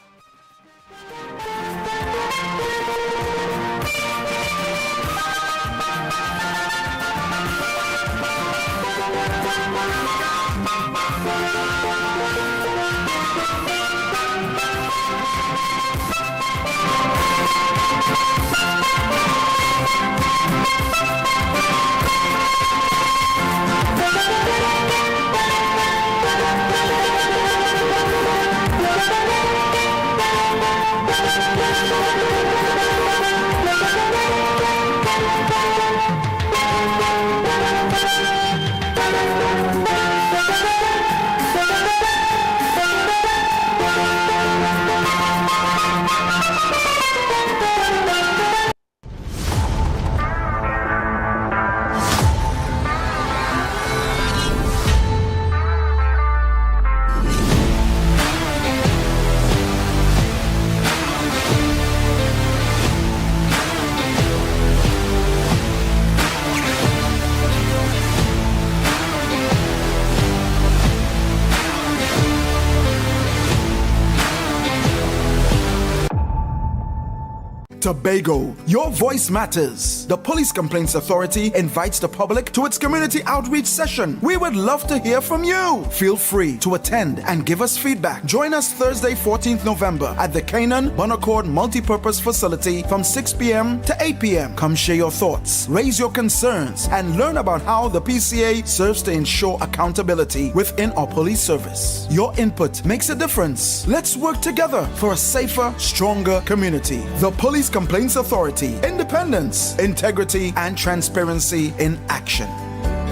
Tobago, your voice matters. The Police Complaints Authority invites the public to its community outreach session. We would love to hear from you. Feel free to attend and give us feedback. Join us Thursday, 14th November at the Canaan Bonaccord Multipurpose Facility from 6 p.m. to 8 p.m. Come share your thoughts, raise your concerns, and learn about how the PCA serves to ensure accountability within our police service. Your input makes a difference. Let's work together for a safer, stronger community. The Police Complaints Authority. Independence, integrity, and transparency in action.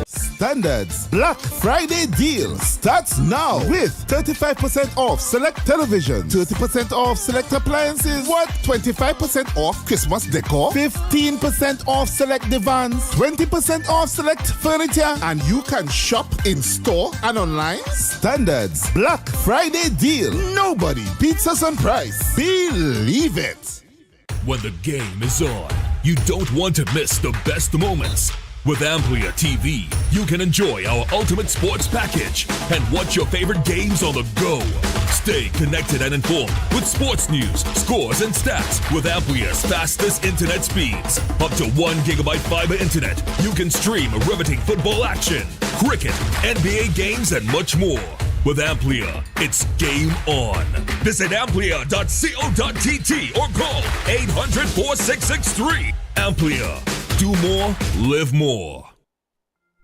Standards Black Friday deal starts now with 35% off select television, 30% off select appliances, 25% off Christmas decor, 15% off select divans, 20% off select furniture, and you can shop in store and online. Standards Black Friday deal. Nobody beats us on price. Believe it. When the game is on, you don't want to miss the best moments. With Amplia TV, you can enjoy our ultimate sports package and watch your favorite games on the go. Stay connected and informed with sports news, scores, and stats with Amplia's fastest internet speeds. Up to 1 GB fiber internet, you can stream riveting football action, cricket, NBA games, and much more. With Amplia, it's game on. Visit amplia.co.tt or call 800-4663. Amplia. Do more, live more.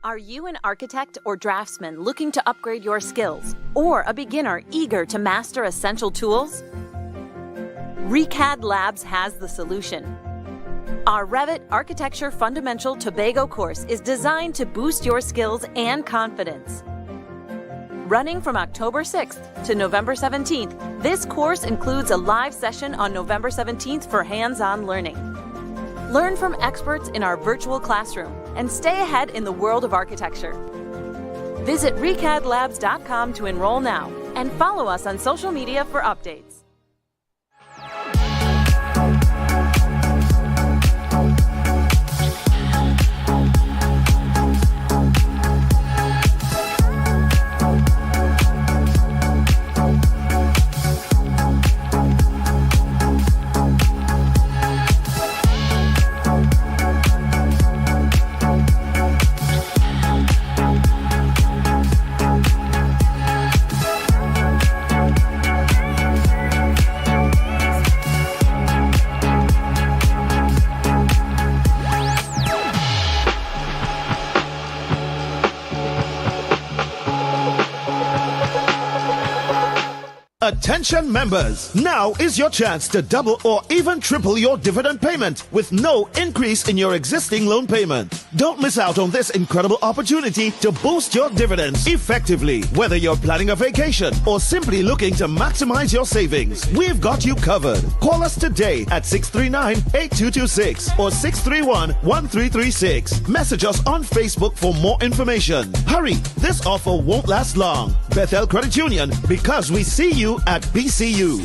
Are you an architect or draftsman looking to upgrade your skills, or a beginner eager to master essential tools? ReCAD Labs has the solution. Our Revit Architecture Fundamental Tobago course is designed to boost your skills and confidence. Running from October 6th to November 17th, this course includes a live session on November 17th for hands-on learning. Learn from experts in our virtual classroom and stay ahead in the world of architecture. Visit recadlabs.com to enroll now and follow us on social media for updates. Attention members, now is your chance to double or even triple your dividend payment with no increase in your existing loan payment. Don't miss out on this incredible opportunity to boost your dividends effectively. Whether you're planning a vacation or simply looking to maximize your savings, we've got you covered. Call us today at 639-8226 or 631-1336. Message us on Facebook for more information. Hurry, this offer won't last long. Bethel Credit Union, because we see you at BCU.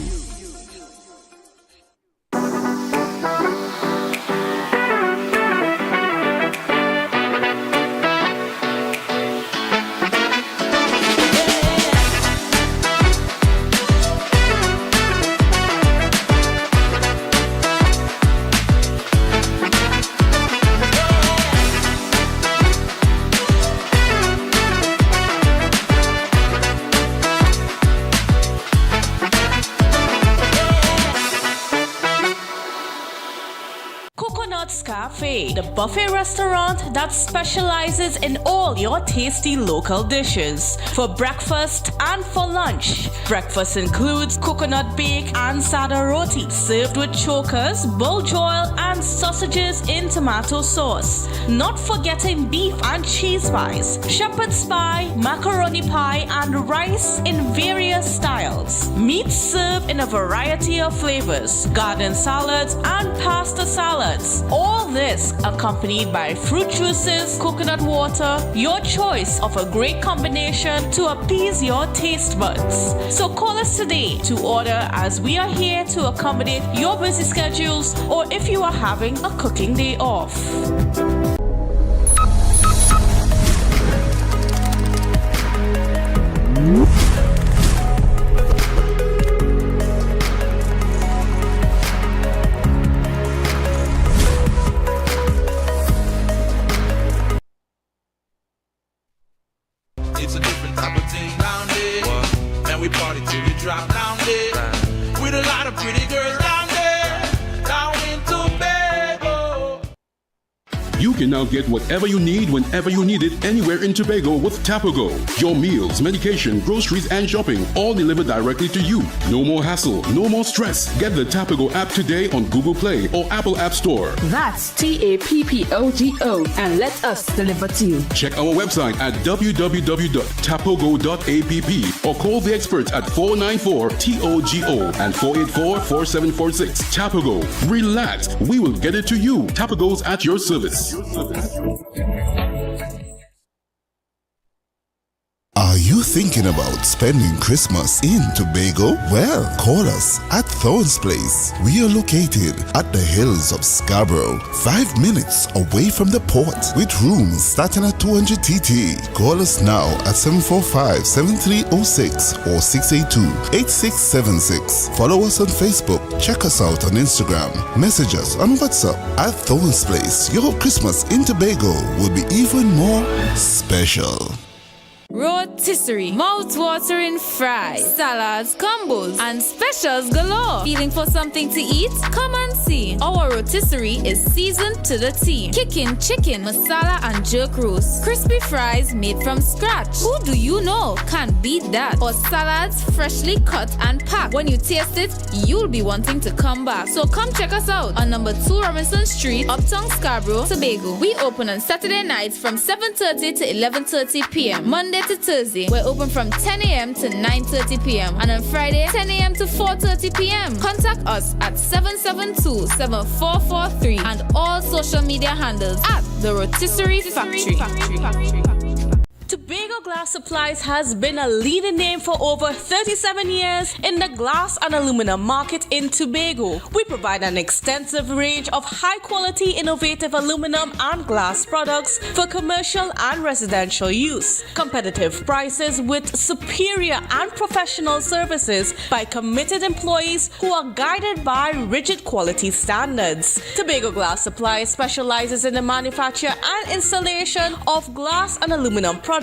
Cafe, the buffet restaurant that specializes in all your tasty local dishes for breakfast and for lunch. Breakfast includes coconut bake and sada roti served with chokers, bull joil and sausages in tomato sauce. Not forgetting beef and cheese pies, shepherd's pie, macaroni pie and rice in various styles. Meat served in a variety of flavors, garden salads and pasta salads. All this accompanied by fruit juices, coconut water, your choice of a great combination to appease your taste buds. So call us today to order, as we are here to accommodate your busy schedules or if you are having a cooking day off. It's a different type of thing down there. And we party till we drop down there. With a lot of pretty girls down there. Down in Tobago. You can now get whatever you need whenever you need it anywhere in Tobago with Tobago. Your meals, medication, groceries, and shopping all delivered directly to you. No more hassle, no more stress. Get the Tobago app today on Google Play or Apple App Store. That's TAPPOGO and let us deliver to you. Check our website at www.tapogo.app or call the experts at 494-TOGO and 484-4746. Tobago. Relax. We will get it to you. Tobago's at your service. Are you thinking about spending Christmas in Tobago? Well, call us at Thorns Place. We are located at the hills of Scarborough, 5 minutes away from the port, with rooms starting at 200 TT. Call us now at 745-7306 or 682-8676. Follow us on Facebook. Check us out on Instagram. Message us on WhatsApp at Thorns Place. Your Christmas in Tobago will be even more special. Rotisserie, mouth-watering fries, salads, combos, and specials galore. Feeling for something to eat? Come and see. Our rotisserie is seasoned to the T. Kicking chicken, masala, and jerk roast. Crispy fries made from scratch. Who do you know can't beat that? Or salads freshly cut and packed. When you taste it, you'll be wanting to come back. So come check us out on number 2 Robinson Street, Uptown Scarborough, Tobago. We open on Saturday nights from 7:30 to 11:30 p.m. Monday to Thursday, we're open from 10 a.m. to 9:30 p.m. and on Friday, 10 a.m. to 4:30 p.m. Contact us at 772-7443 and all social media handles at The Rotisserie Factory. Tobago Glass Supplies has been a leading name for over 37 years in the glass and aluminum market in Tobago. We provide an extensive range of high-quality, innovative aluminum and glass products for commercial and residential use. Competitive prices with superior and professional services by committed employees who are guided by rigid quality standards. Tobago Glass Supplies specializes in the manufacture and installation of glass and aluminum products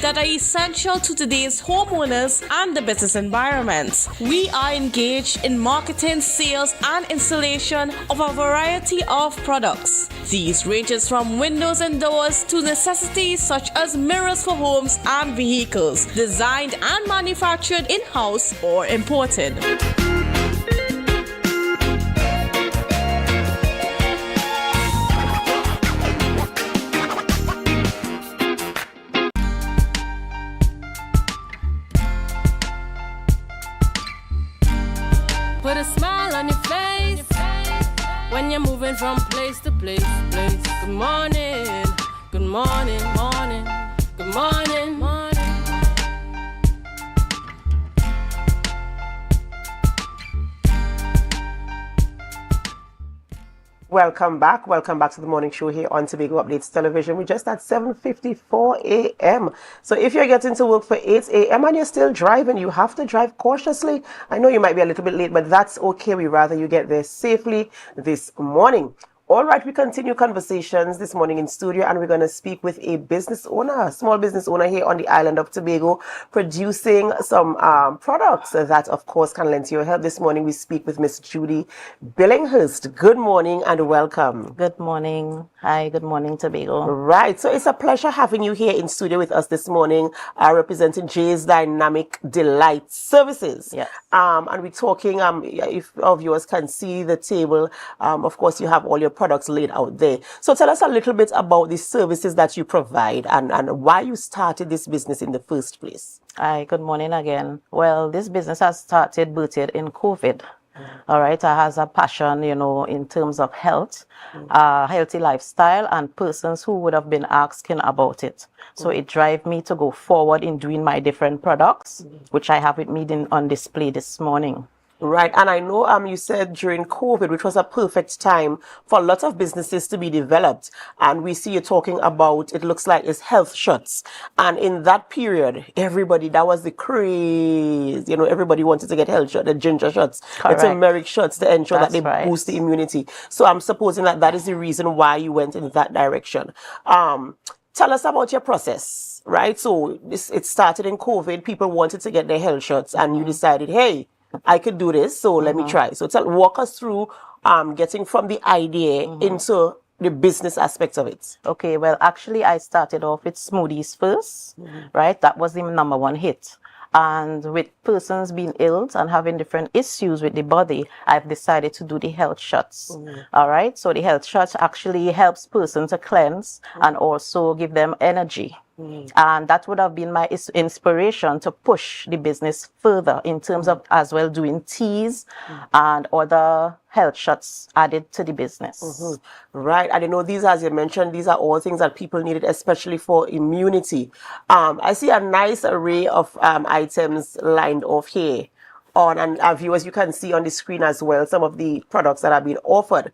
that are essential to today's homeowners and the business environment. We are engaged in marketing, sales, and installation of a variety of products. These ranges from windows and doors to necessities such as mirrors for homes and vehicles, designed and manufactured in-house or imported. Put a smile on your face when you're moving from place to place. Good morning, good morning, morning, good morning, morning. Welcome back to the morning show here on Tobago Updates Television. We're just at 7:54 a.m. So if you're getting to work for 8 a.m. and you're still driving, you have to drive cautiously. I know you might be a little bit late, but that's okay. We'd rather you get there safely this morning. All right, we continue conversations this morning in studio, and we're going to speak with a business owner, a small business owner here on the island of Tobago, producing some products that, of course, can lend to your help. This morning, we speak with Miss Judy Billinghurst. Good morning and welcome. Good morning. Hi, good morning, Tobago. Right, so it's a pleasure having you here in studio with us this morning, representing Jay's Dynamic Delight Services. Yes. And we're talking, if our viewers can see the table, of course, you have all your products laid out there. So tell us a little bit about the services that you provide and why you started this business in the first place. Hi, good morning again. Well, this business has started booted in COVID. All right, I has a passion, in terms of health, healthy lifestyle, and persons who would have been asking about it. So it drive me to go forward in doing my different products, which I have with me on display this morning. Right, and I know you said during COVID, which was a perfect time for a lot of businesses to be developed, and we see you talking about, it looks like it's health shots, and in that period, everybody, that was the craze, everybody wanted to get health shots, the ginger shots, Correct. the turmeric shots to ensure That's that they right. boost the immunity. So I'm supposing that is the reason why you went in that direction. Tell us about your process, right? So it started in COVID, people wanted to get their health shots, and you decided, hey, I could do this, so let me try. So walk us through getting from the idea into the business aspect of it. Okay, well, actually, I started off with smoothies first, right? That was the number one hit. And with persons being ill and having different issues with the body, I've decided to do the health shots. All right, so the health shots actually helps person to cleanse and also give them energy. And that would have been my inspiration to push the business further in terms of as well doing teas and other health shots added to the business. Right. And you know, these, as you mentioned, these are all things that people needed, especially for immunity. I see a nice array of items lined off here. And our viewers, you can see on the screen as well some of the products that are being offered.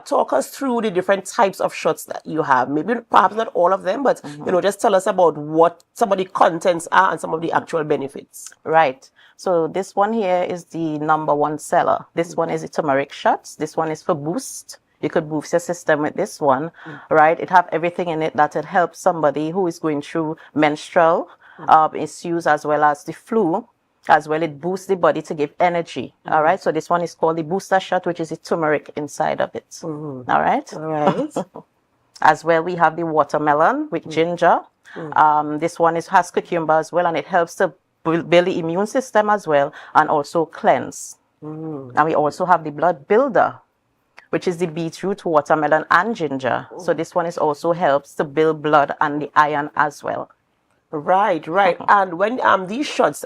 Talk us through the different types of shots that you have. Maybe perhaps not all of them, but you know, just tell us about what some of the contents are and some of the actual benefits. Right. So this one here is the #1 seller. This one is the turmeric shots. This one is for boost. You could boost your system with this one, right? It have everything in it that it helps somebody who is going through menstrual issues as well as the flu. As well, it boosts the body to give energy. All right. So this one is called the booster shot, which is the turmeric inside of it. All right. All right. As well, we have the watermelon with ginger. This one has cucumber as well, and it helps to build the immune system as well, and also cleanse. And we also have the blood builder, which is the beetroot, watermelon, and ginger. So this one is also helps to build blood and the iron as well. Right, right. And when these shots,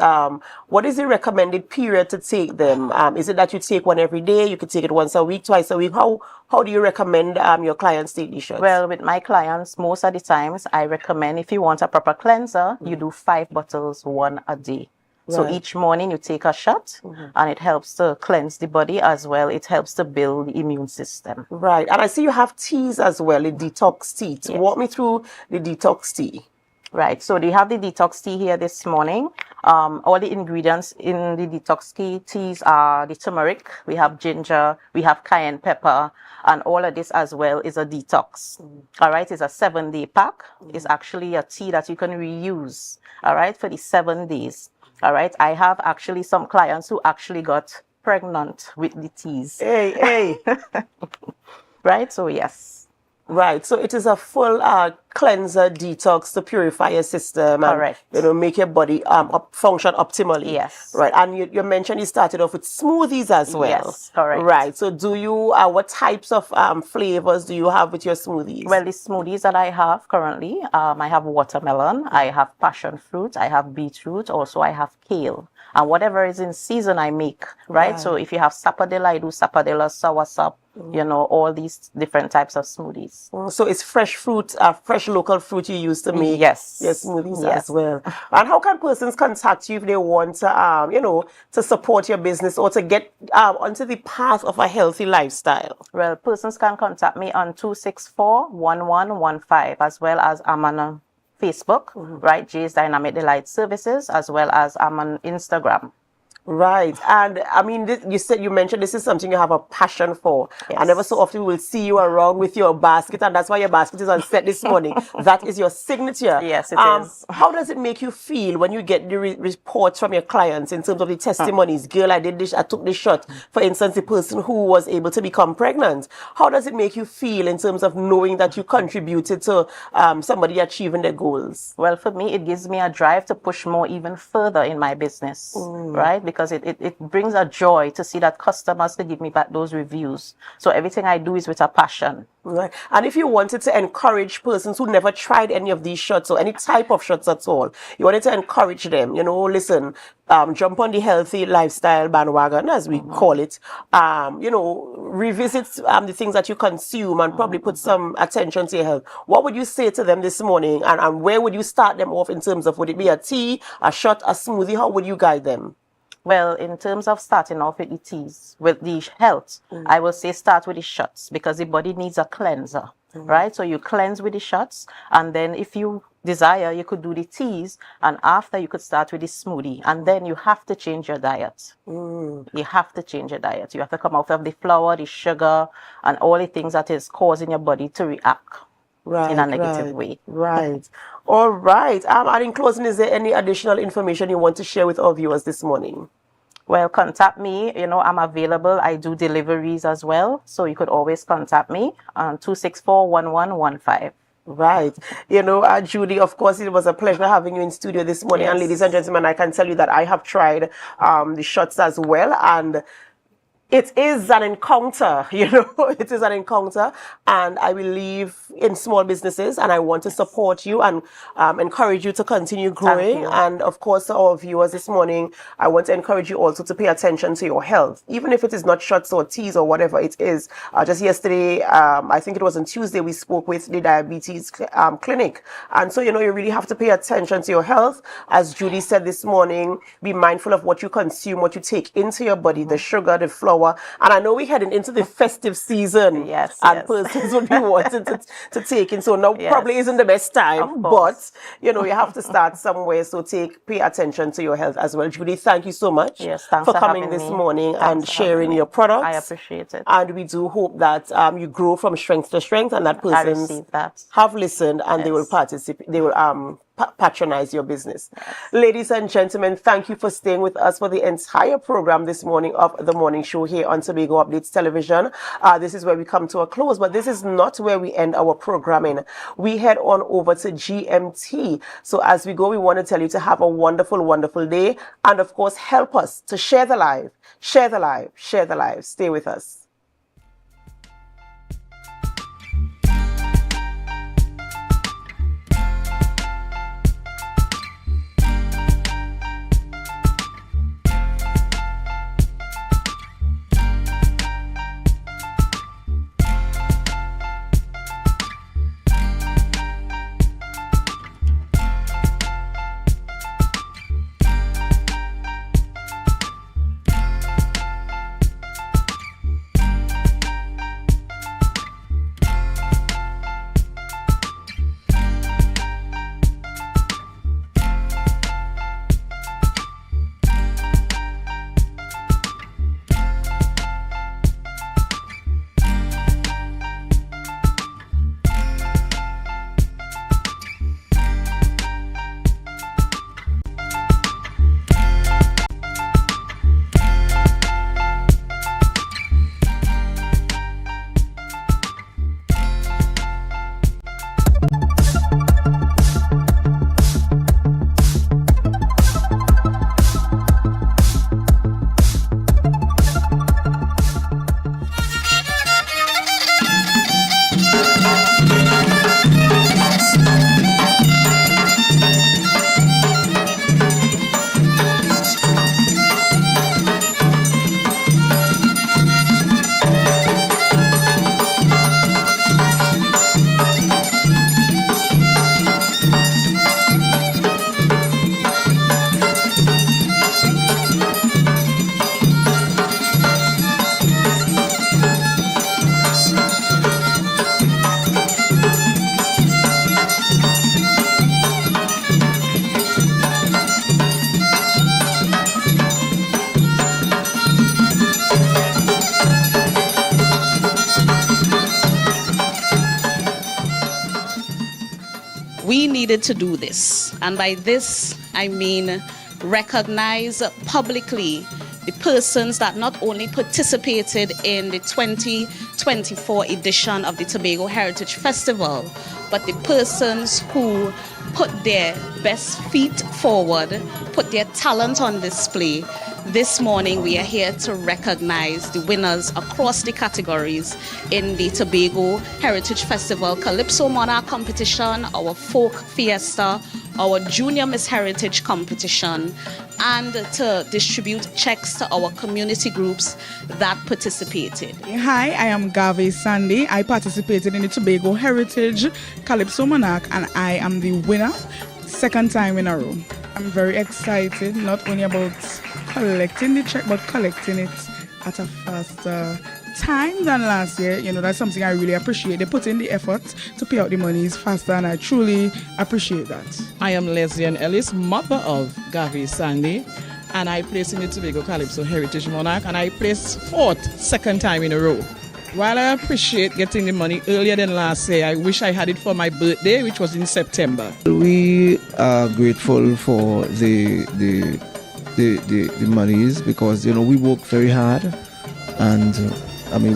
what is the recommended period to take them? Is it that you take one every day? You could take it once a week, twice a week. How do you recommend your clients take these shots? Well, with my clients, most of the times I recommend if you want a proper cleanser, you do 5 bottles, 1 a day. So each morning you take a shot and it helps to cleanse the body as well. It helps to build the immune system. Right. And I see you have teas as well, the detox tea. Yes. Walk me through the detox tea. Right, so they have the detox tea here this morning. All the ingredients in the detox teas are the turmeric, we have ginger, we have cayenne pepper, and all of this as well is a detox. All right, it's a 7-day pack. It's actually a tea that you can reuse, all right, for the 7 days. All right, I have actually some clients who actually got pregnant with the teas. Hey. Right, so yes. Right, so it is a full cleanser, detox to purify your system and make your body function optimally. Yes. Right, and you mentioned you started off with smoothies as well. Yes, correct. Right, so do you, what types of flavors do you have with your smoothies? Well, the smoothies that I have currently, I have watermelon, I have passion fruit, I have beetroot, also I have kale. And whatever is in season I make, right? So if you have sapodilla, I do sapodilla, soursop, you know, all these different types of smoothies. So it's fresh fruit, fresh local fruit you use to make your smoothies as well. And how can persons contact you if they want to, to support your business or to get onto the path of a healthy lifestyle? Well, persons can contact me on 264-1115, as well as I'm on Facebook, right? Jay's Dynamic Delight Services, as well as I'm on Instagram. Right. And I mean, you mentioned this is something you have a passion for. Yes. And ever so often we'll see you around with your basket, and that's why your basket is on set this morning. That is your signature. Yes, it is. How does it make you feel when you get the reports from your clients in terms of the testimonies? Girl, I did this, I took this shot. For instance, the person who was able to become pregnant. How does it make you feel in terms of knowing that you contributed to somebody achieving their goals? Well, for me, it gives me a drive to push more even further in my business, right? Because it brings a joy to see that customers can give me back those reviews. So everything I do is with a passion. Right. And if you wanted to encourage persons who never tried any of these shots or any type of shots at all, you wanted to encourage them, listen, jump on the healthy lifestyle bandwagon, as we call it, revisit the things that you consume and probably put some attention to your health. What would you say to them this morning, and where would you start them off in terms of, would it be a tea, a shot, a smoothie? How would you guide them? Well, in terms of starting off with the teas, with the health, I will say start with the shots, because the body needs a cleanser, right? So you cleanse with the shots, and then if you desire, you could do the teas, and after you could start with the smoothie, and then you have to change your diet. You have to change your diet. You have to come off of the flour, the sugar, and all the things that is causing your body to react in a negative way. Right. All right. And in closing, is there any additional information you want to share with our viewers this morning? Well, contact me. I'm available. I do deliveries as well. So you could always contact me on 264-1115. Right. Judy, of course, it was a pleasure having you in studio this morning. Yes. And ladies and gentlemen, I can tell you that I have tried the shots as well. And it is an encounter, it is an encounter, and I believe in small businesses, and I want to support you and encourage you to continue growing. And of course, to our viewers this morning, I want to encourage you also to pay attention to your health, even if it is not shots or teas or whatever it is. Just yesterday, I think it was on Tuesday, we spoke with the diabetes clinic, and so you really have to pay attention to your health. As Judy said this morning, be mindful of what you consume, what you take into your body, the sugar, the flour. And I know we're heading into the festive season. And persons would be wanting to take in. So now probably isn't the best time. But, you have to start somewhere. So pay attention to your health as well. Judy, thank you so much for coming this morning and sharing your products. I appreciate it. And we do hope that you grow from strength to strength and that persons have listened and they will participate. They will patronize your business. Ladies and gentlemen, thank you for staying with us for the entire program this morning of the morning show here on Tobago Updates Television. This is where we come to a close, but this is not where we end our programming. We head on over to GMT. So as we go, we want to tell you to have a wonderful, wonderful day. And of course, help us to share the live, share the live, share the live. Stay with us. We needed to do this, and by this I mean recognize publicly the persons that not only participated in the 2024 edition of the Tobago Heritage Festival, but the persons who put their best feet forward, put their talent on display. This morning we are here to recognize the winners across the categories in the Tobago Heritage Festival Calypso Monarch competition, our folk fiesta, our Junior Miss Heritage competition, and to distribute checks to our community groups that participated. Hi, I am Gavi Sandy. I participated in the Tobago Heritage Calypso Monarch and I am the winner, second time in a row. I'm very excited, not only about collecting the check, but collecting it at a faster time than last year. That's something I really appreciate. They put in the effort to pay out the monies faster, and I truly appreciate that. I am Leslie Ellis, mother of Gavi Sandy, and I placed in the Tobago Calypso Heritage Monarch, and I placed fourth, second time in a row. While I appreciate getting the money earlier than last year, I wish I had it for my birthday, which was in September. We are grateful for the monies because we work very hard, and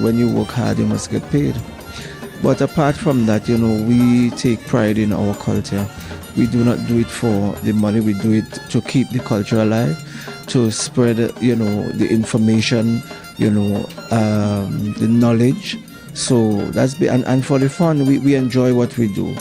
when you work hard you must get paid. But apart from that, we take pride in our culture. We do not do it for the money. We do it to keep the culture alive, to spread the information the knowledge. So that's and for the fun, we enjoy what we do.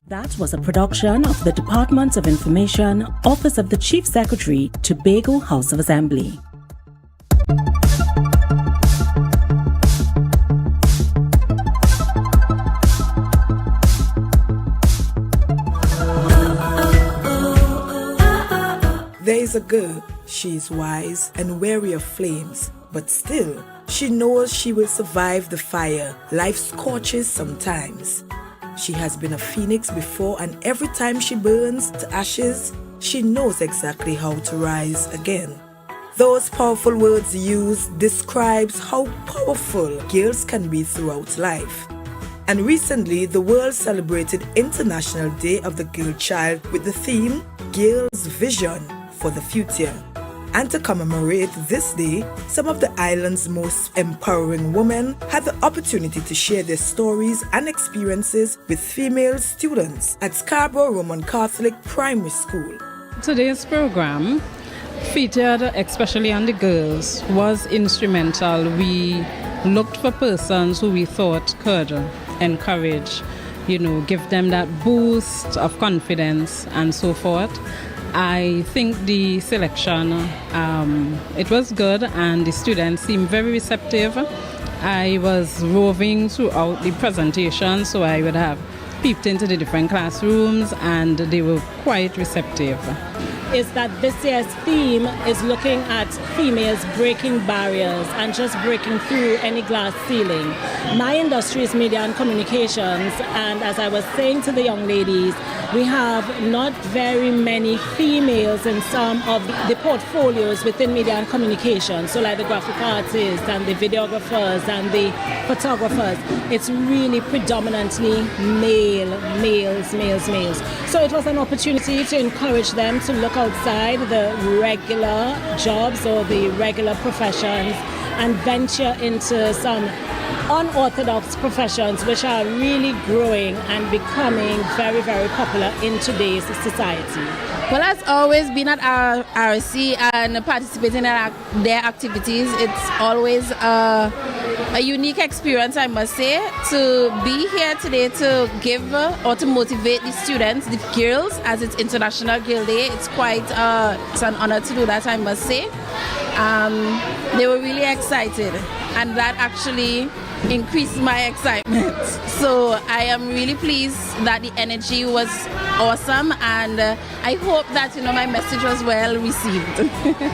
That was a production of the Department of Information, Office of the Chief Secretary, Tobago House of Assembly. There is a girl, she is wise and wary of flames, but still, she knows she will survive the fire. Life scorches sometimes. She has been a phoenix before, and every time she burns to ashes, she knows exactly how to rise again. Those powerful words used describes how powerful girls can be throughout life. And recently, the world celebrated International Day of the Girl Child with the theme, Girls' Vision for the Future. And to commemorate this day, some of the island's most empowering women had the opportunity to share their stories and experiences with female students at Scarborough Roman Catholic Primary School. Today's program, featured especially on the girls, was instrumental. We looked for persons who we thought could encourage, give them that boost of confidence and so forth. I think the selection, it was good, and the students seemed very receptive. I was roving throughout the presentation, so I would have peeped into the different classrooms, and they were quite receptive. Is that this year's theme is looking at females breaking barriers and just breaking through any glass ceiling. My industry is media and communications, and as I was saying to the young ladies, we have not very many females in some of the portfolios within media and communications, so like the graphic artists and the videographers and the photographers. It's really predominantly males. So it was an opportunity to encourage them to look outside the regular jobs or the regular professions and venture into some unorthodox professions which are really growing and becoming very, very popular in today's society. Well, as always, being at our RC and participating in their activities, it's always a unique experience, I must say, to be here today to give or to motivate the students, the girls, as it's International Girl Day. It's quite it's an honor to do that, I must say. They were really excited, and that actually increased my excitement. So I am really pleased that the energy was awesome, and I hope that my message was well received.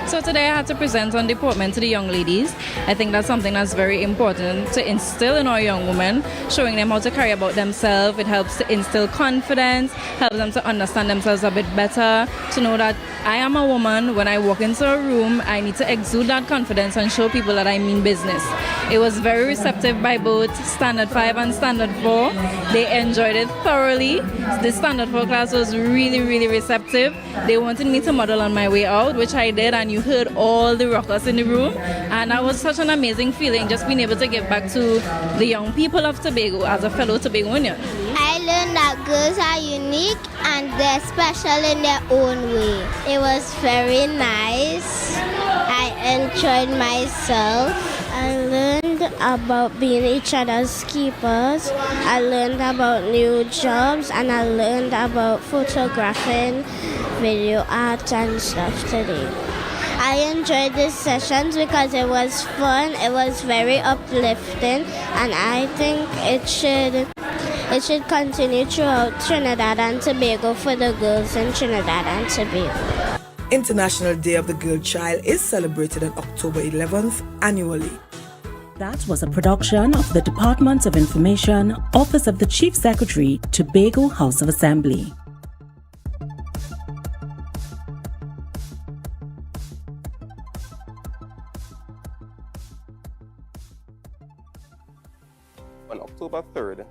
So today I had to present on deportment to the young ladies. I think that's something that's very important to instill in our young women, showing them how to carry about themselves. It helps to instill confidence, helps them to understand themselves a bit better, to know that I am a woman. When I walk into a room, I need to exude that confidence and show people that I mean business. It was very receptive by both Standard 5 and Standard 4. They enjoyed it thoroughly. The Standard 4 class was really, really receptive. They wanted me to model on my way out, which I did, and you heard all the rockers in the room. And that was such an amazing feeling, just being able to give back to the young people of Tobago as a fellow Tobagoan. I learned that girls are unique and they're special in their own way. It was very nice. I enjoyed myself. I learned about being each other's keepers. I learned about new jobs, and I learned about photographing, video art and stuff today. I enjoyed these sessions because it was fun, it was very uplifting, and I think it should continue throughout Trinidad and Tobago for the girls in Trinidad and Tobago. International Day of the Girl Child is celebrated on October 11th annually. That was a production of the Department of Information, Office of the Chief Secretary, Tobago House of Assembly. On October 3rd,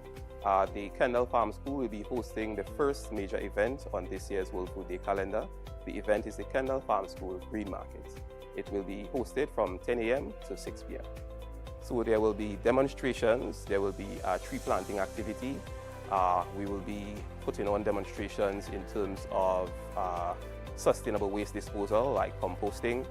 the Kendall Farm School will be hosting the first major event on this year's World Food Day calendar. The event is the Kendall Farm School Green Market. It will be hosted from 10 a.m. to 6 p.m. So there will be demonstrations, there will be a tree planting activity, We will be putting on demonstrations in terms of sustainable waste disposal, like composting.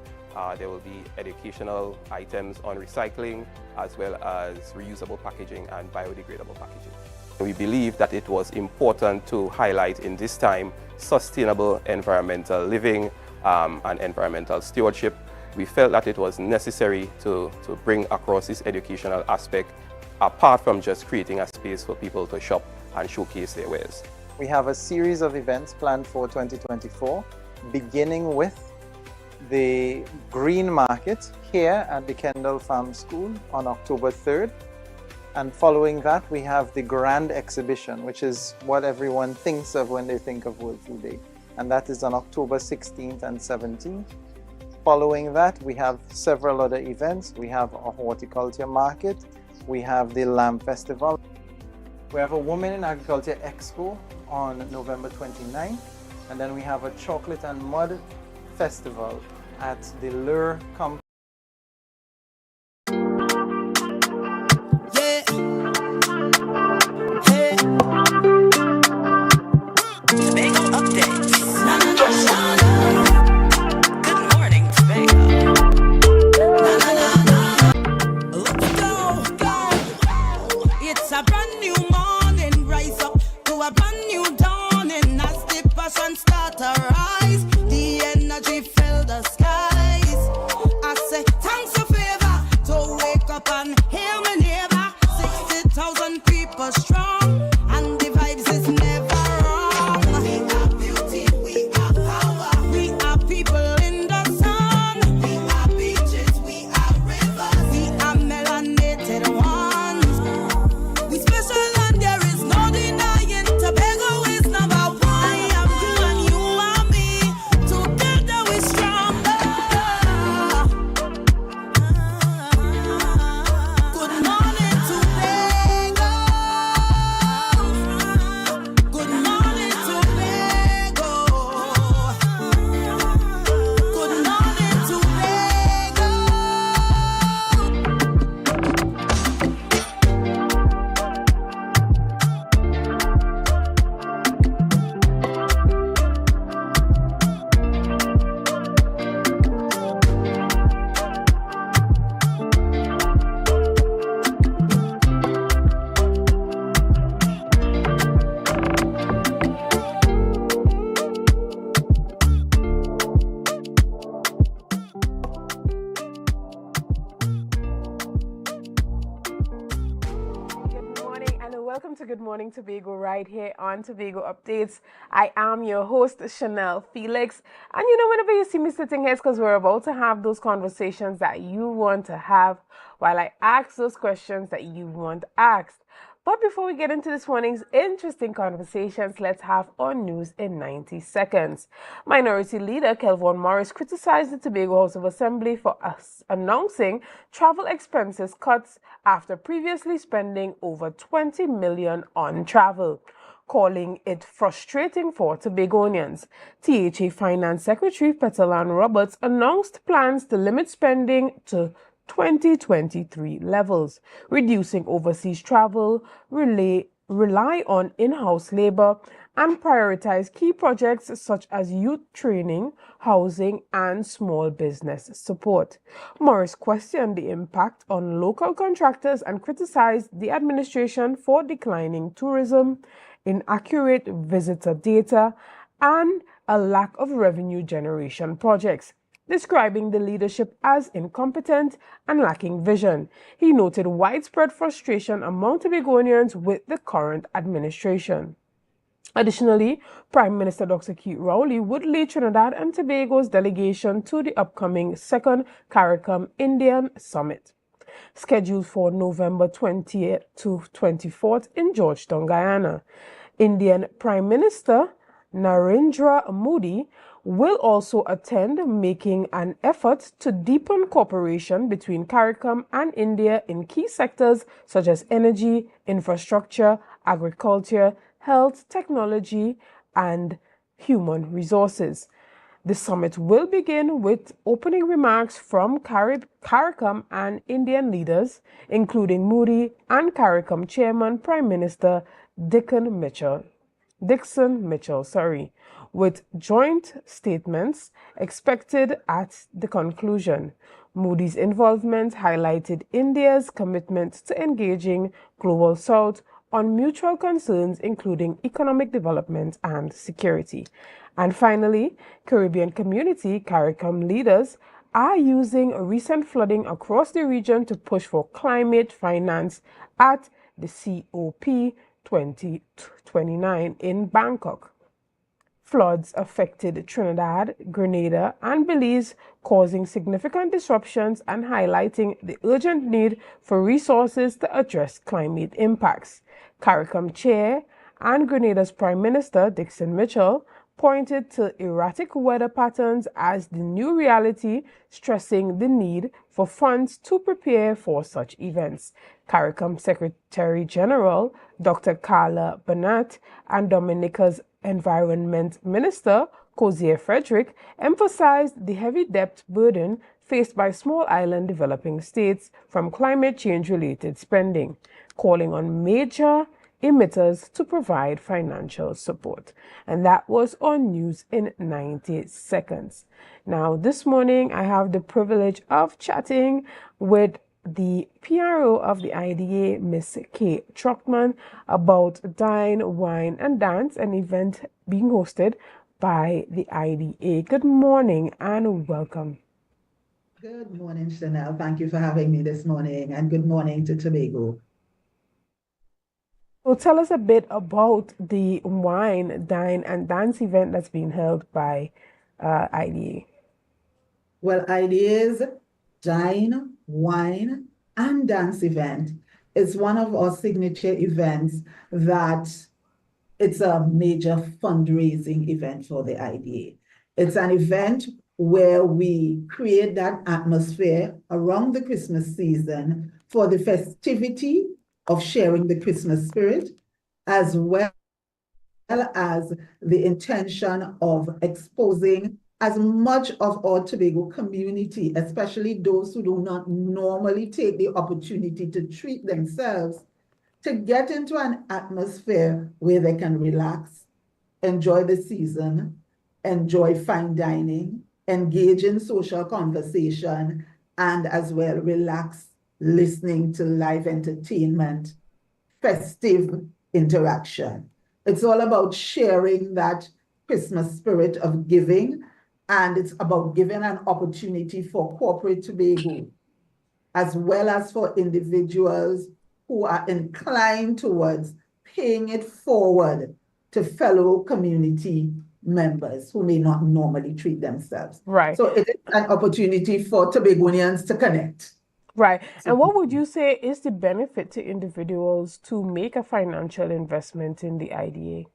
There will be educational items on recycling, as well as reusable packaging and biodegradable packaging. We believe that it was important to highlight in this time sustainable environmental living and environmental stewardship. We felt that it was necessary to bring across this educational aspect, apart from just creating a space for people to shop and showcase their wares. We have a series of events planned for 2024, beginning with the Green Market here at the Kendall Farm School on October 3rd. And following that, we have the Grand Exhibition, which is what everyone thinks of when they think of World Food Day. And that is on October 16th and 17th. Following that, we have several other events. We have a horticulture market. We have the Lamb Festival. We have a Women in Agriculture Expo on November 29th. And then we have a Chocolate and Mud Festival at the Lure Complex. It's a brand new morning, rise up to a brand new dawning. As the passion start to rise, the energy fill the skies. I say thanks for favor to wake up and hear my neighbor. 60,000 people strong, and the vibes is never wrong. We are beauty, we are power, we are people in the sun. We are beaches, we are rivers, we are melanated ones. We special and there is no denying. Tobago is number one. I am you and you are me. Together we stronger. Good morning, Tobago. Good morning, Tobago. Good morning, Tobago. Good morning and welcome to Good Morning Tobago right here on Tobago Updates. I am your host, Chanel Felix. And you know, whenever you see me sitting here, it's because we're about to have those conversations that you want to have while I ask those questions that you want asked. But before we get into this morning's interesting conversations, let's have our news in 90 seconds. Minority Leader Kelvon Morris criticized the Tobago House of Assembly for announcing travel expenses cuts after previously spending over $20 million on travel, calling it frustrating for Tobagonians. THA Finance Secretary Petalon Roberts announced plans to limit spending to 2023 levels, reducing overseas travel, rely on in-house labor, and prioritize key projects such as youth training, housing, and small business support. Morris questioned the impact on local contractors and criticized the administration for declining tourism, inaccurate visitor data, and a lack of revenue generation projects, describing the leadership as incompetent and lacking vision. He noted widespread frustration among Tobagonians with the current administration. Additionally, Prime Minister Dr. Keith Rowley would lead Trinidad and Tobago's delegation to the upcoming second CARICOM Indian Summit, scheduled for November 20th to 24th in Georgetown, Guyana. Indian Prime Minister Narendra Modi will also attend, making an effort to deepen cooperation between CARICOM and India in key sectors such as energy, infrastructure, agriculture, health, technology, and human resources. The summit will begin with opening remarks from CARICOM and Indian leaders, including Moody and CARICOM Chairman Prime Minister Dixon Mitchell, with joint statements expected at the conclusion. Moody's involvement highlighted India's commitment to engaging Global South on mutual concerns including economic development and security. And finally, Caribbean Community CARICOM leaders are using recent flooding across the region to push for climate finance at the COP 2029 in Bangkok. Floods affected Trinidad, Grenada, and Belize, causing significant disruptions and highlighting the urgent need for resources to address climate impacts. CARICOM Chair and Grenada's Prime Minister Dixon Mitchell pointed to erratic weather patterns as the new reality, stressing the need for funds to prepare for such events. CARICOM Secretary General Dr. Carla Bernat and Dominica's Environment Minister Cozier Frederick emphasized the heavy debt burden faced by small island developing states from climate change-related spending, calling on major emitters to provide financial support. And that was on News in 90 Seconds. Now, this morning, I have the privilege of chatting with the PRO of the IDA, Miss Kay Truckman, about Dine, Wine and Dance, an event being hosted by the IDA. Good morning and welcome. Good morning, Chanel. Thank you for having me this morning, and good morning to Tobago. So tell us a bit about the Wine, Dine and Dance event that's being held by IDA. Well, IDA's Dine, Wine and Dance event is one of our signature events that it's a major fundraising event for the IDA. It's an event where we create that atmosphere around the Christmas season for the festivity of sharing the Christmas spirit, as well as the intention of exposing as much of our Tobago community, especially those who do not normally take the opportunity to treat themselves, to get into an atmosphere where they can relax, enjoy the season, enjoy fine dining, engage in social conversation, and as well relax, listening to live entertainment, festive interaction. It's all about sharing that Christmas spirit of giving, and it's about giving an opportunity for corporate Tobago, as well as for individuals who are inclined towards paying it forward to fellow community members who may not normally treat themselves. Right. So it is an opportunity for Tobagonians to connect. Right. And what would you say is the benefit to individuals to make a financial investment in the IDA?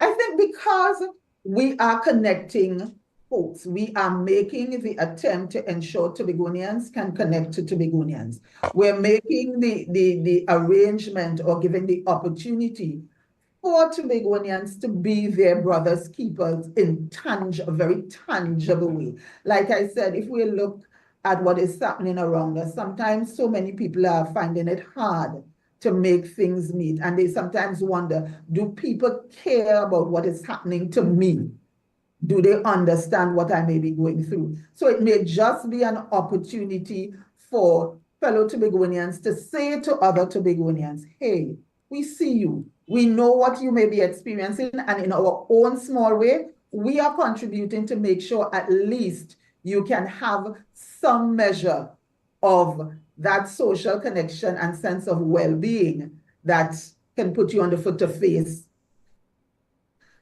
I think because we are connecting folks, we are making the attempt to ensure Tobagonians can connect to Tobagonians. We're making the arrangement or giving the opportunity for Tobagonians to be their brothers' keepers in a very tangible way. Like I said, if we look at what is happening around us, sometimes so many people are finding it hard to make things meet. And they sometimes wonder, do people care about what is happening to me? Do they understand what I may be going through? So it may just be an opportunity for fellow Tobagonians to say to other Tobagonians, hey, we see you. We know what you may be experiencing, and in our own small way, we are contributing to make sure at least you can have some measure of that social connection and sense of well-being that can put you on the foot to face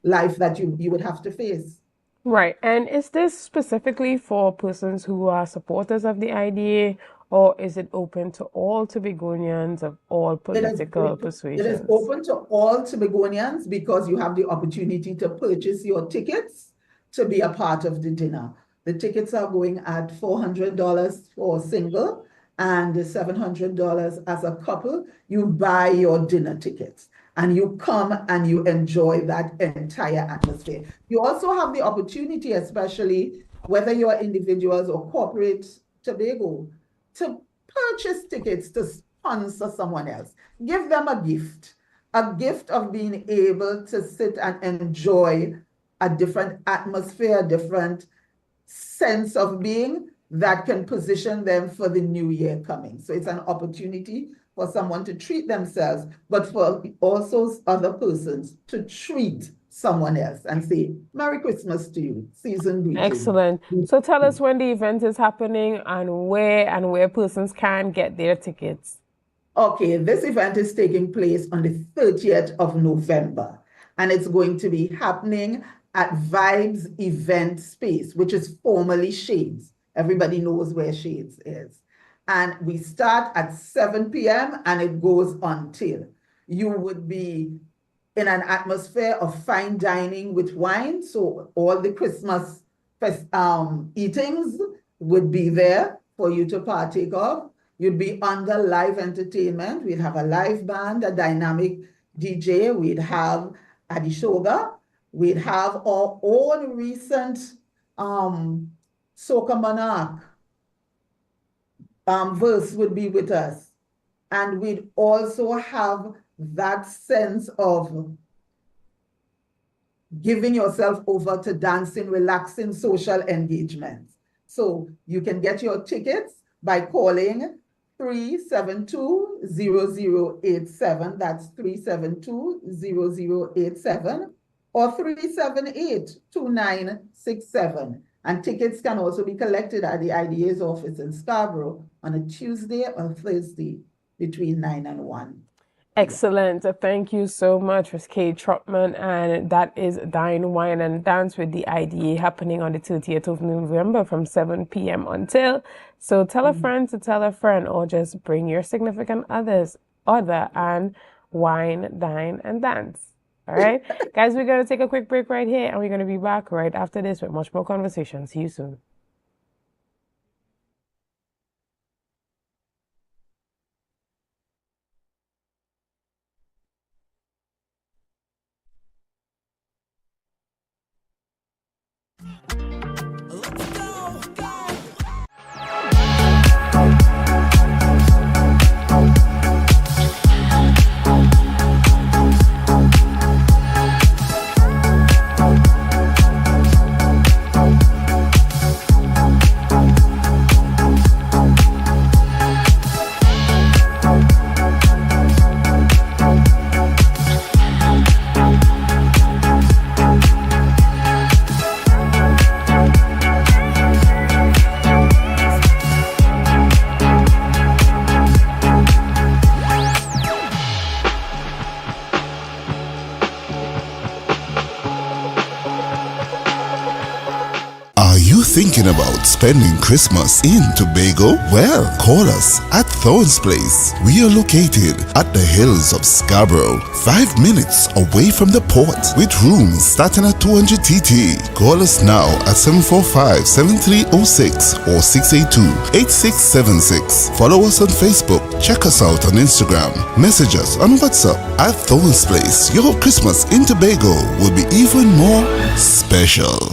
life that you would have to face. Right. And is this specifically for persons who are supporters of the IDA, or is it open to all Tobagonians of all political persuasions? It is open to all Tobagonians because you have the opportunity to purchase your tickets to be a part of the dinner. The tickets are going at $400 for a single and $700 as a couple. You buy your dinner tickets. and you come and you enjoy that entire atmosphere. You also have the opportunity, especially whether you are individuals or corporate Tobago, to purchase tickets to sponsor someone else. Give them a gift of being able to sit and enjoy a different atmosphere, a different sense of being that can position them for the new year coming. So it's an opportunity for someone to treat themselves, but for also other persons to treat someone else and say, Merry Christmas to you, season greetings. Excellent. So tell us when the event is happening and where persons can get their tickets. Okay, this event is taking place on the 30th of November, and it's going to be happening at Vibes Event Space, which is formerly Shades. Everybody knows where Shades is. And we start at 7 p.m. and it goes until. You would be in an atmosphere of fine dining with wine. So all the Christmas eatings would be there for you to partake of. You'd be under live entertainment. We'd have a live band, a dynamic DJ. We'd have Adishoga. We'd have our own recent Soca Monarch verse would be with us. And we'd also have that sense of giving yourself over to dancing, relaxing, social engagement. So you can get your tickets by calling 372-0087. That's 372-0087 or 378-2967. And tickets can also be collected at the IDA's office in Scarborough on a Tuesday or Thursday between 9 and 1. Excellent. Thank you so much, Ms. Kate Trotman. And that is Dine, Wine and Dance with the IDA happening on the 30th of November from 7 p.m. until. So tell a friend to tell a friend, or just bring your significant other and wine, dine and dance. All right, guys, we're going to take a quick break right here, and we're going to be back right after this with much more conversation. See you soon. Thinking about spending Christmas in Tobago? Well, call us at Thorns Place. We are located at the hills of Scarborough, 5 minutes away from the port, with rooms starting at 200 TT. Call us now at 745-7306 or 682-8676. Follow us on Facebook. Check us out on Instagram. Message us on WhatsApp at Thorns Place. Your Christmas in Tobago will be even more special.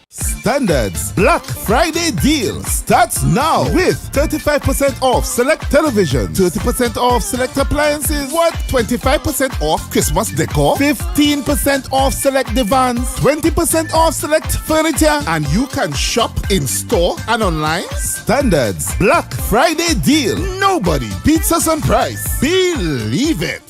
Standards Black Friday deal starts now with 35% off select television, 30% off select appliances, 25% off Christmas decor, 15% off select divans, 20% off select furniture, and you can shop in store and online. Standards Black Friday deal. Nobody beats us on price. Believe it.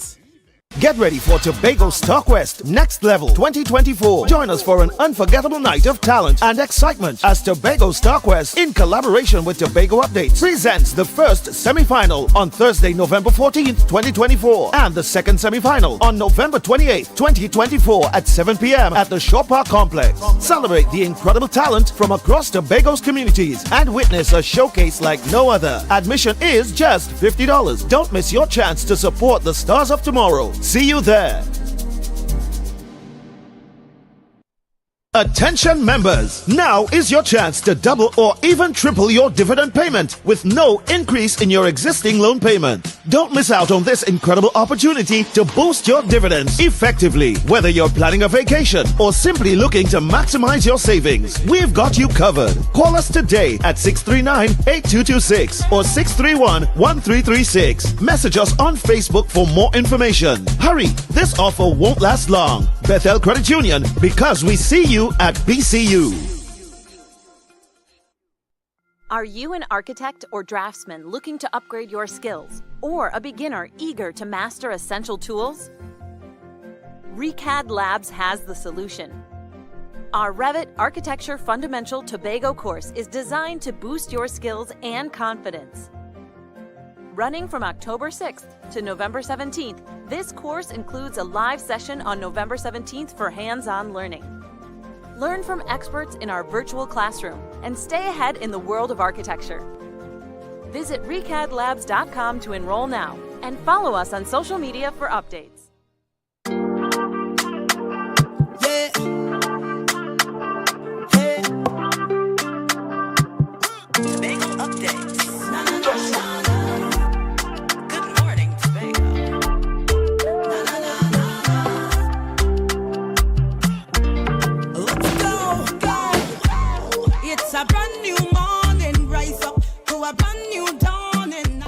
Get ready for Tobago Starquest Next Level 2024. Join us for an unforgettable night of talent and excitement as Tobago Starquest, in collaboration with Tobago Updates, presents the first semi-final on Thursday, November 14th, 2024, and the second semi-final on November 28th, 2024 at 7 p.m. at the Shore Park Complex. Celebrate the incredible talent from across Tobago's communities and witness a showcase like no other. Admission is just $50. Don't miss your chance to support the stars of tomorrow. See you there. Attention members, now is your chance to double or even triple your dividend payment with no increase in your existing loan payment. Don't miss out on this incredible opportunity to boost your dividends effectively. Whether you're planning a vacation or simply looking to maximize your savings, we've got you covered. Call us today at 639-8226 or 631-1336. Message us on Facebook for more information. Hurry, this offer won't last long. Bethel Credit Union, because we see you at BCU. Are you an architect or draftsman looking to upgrade your skills, or a beginner eager to master essential tools? ReCAD Labs has the solution. Our Revit Architecture Fundamental Tobago course is designed to boost your skills and confidence. Running from October 6th to November 17th, this course includes a live session on November 17th for hands-on learning. Learn from experts in our virtual classroom and stay ahead in the world of architecture. Visit recadlabs.com to enroll now and follow us on social media for updates. Yeah. Hey. Tobago updates. Na, na, na, na, na. Good morning, Tobago. Na, na, na, na. Let's go, go. It's a brand new morning. Rise up to a brand new dawning.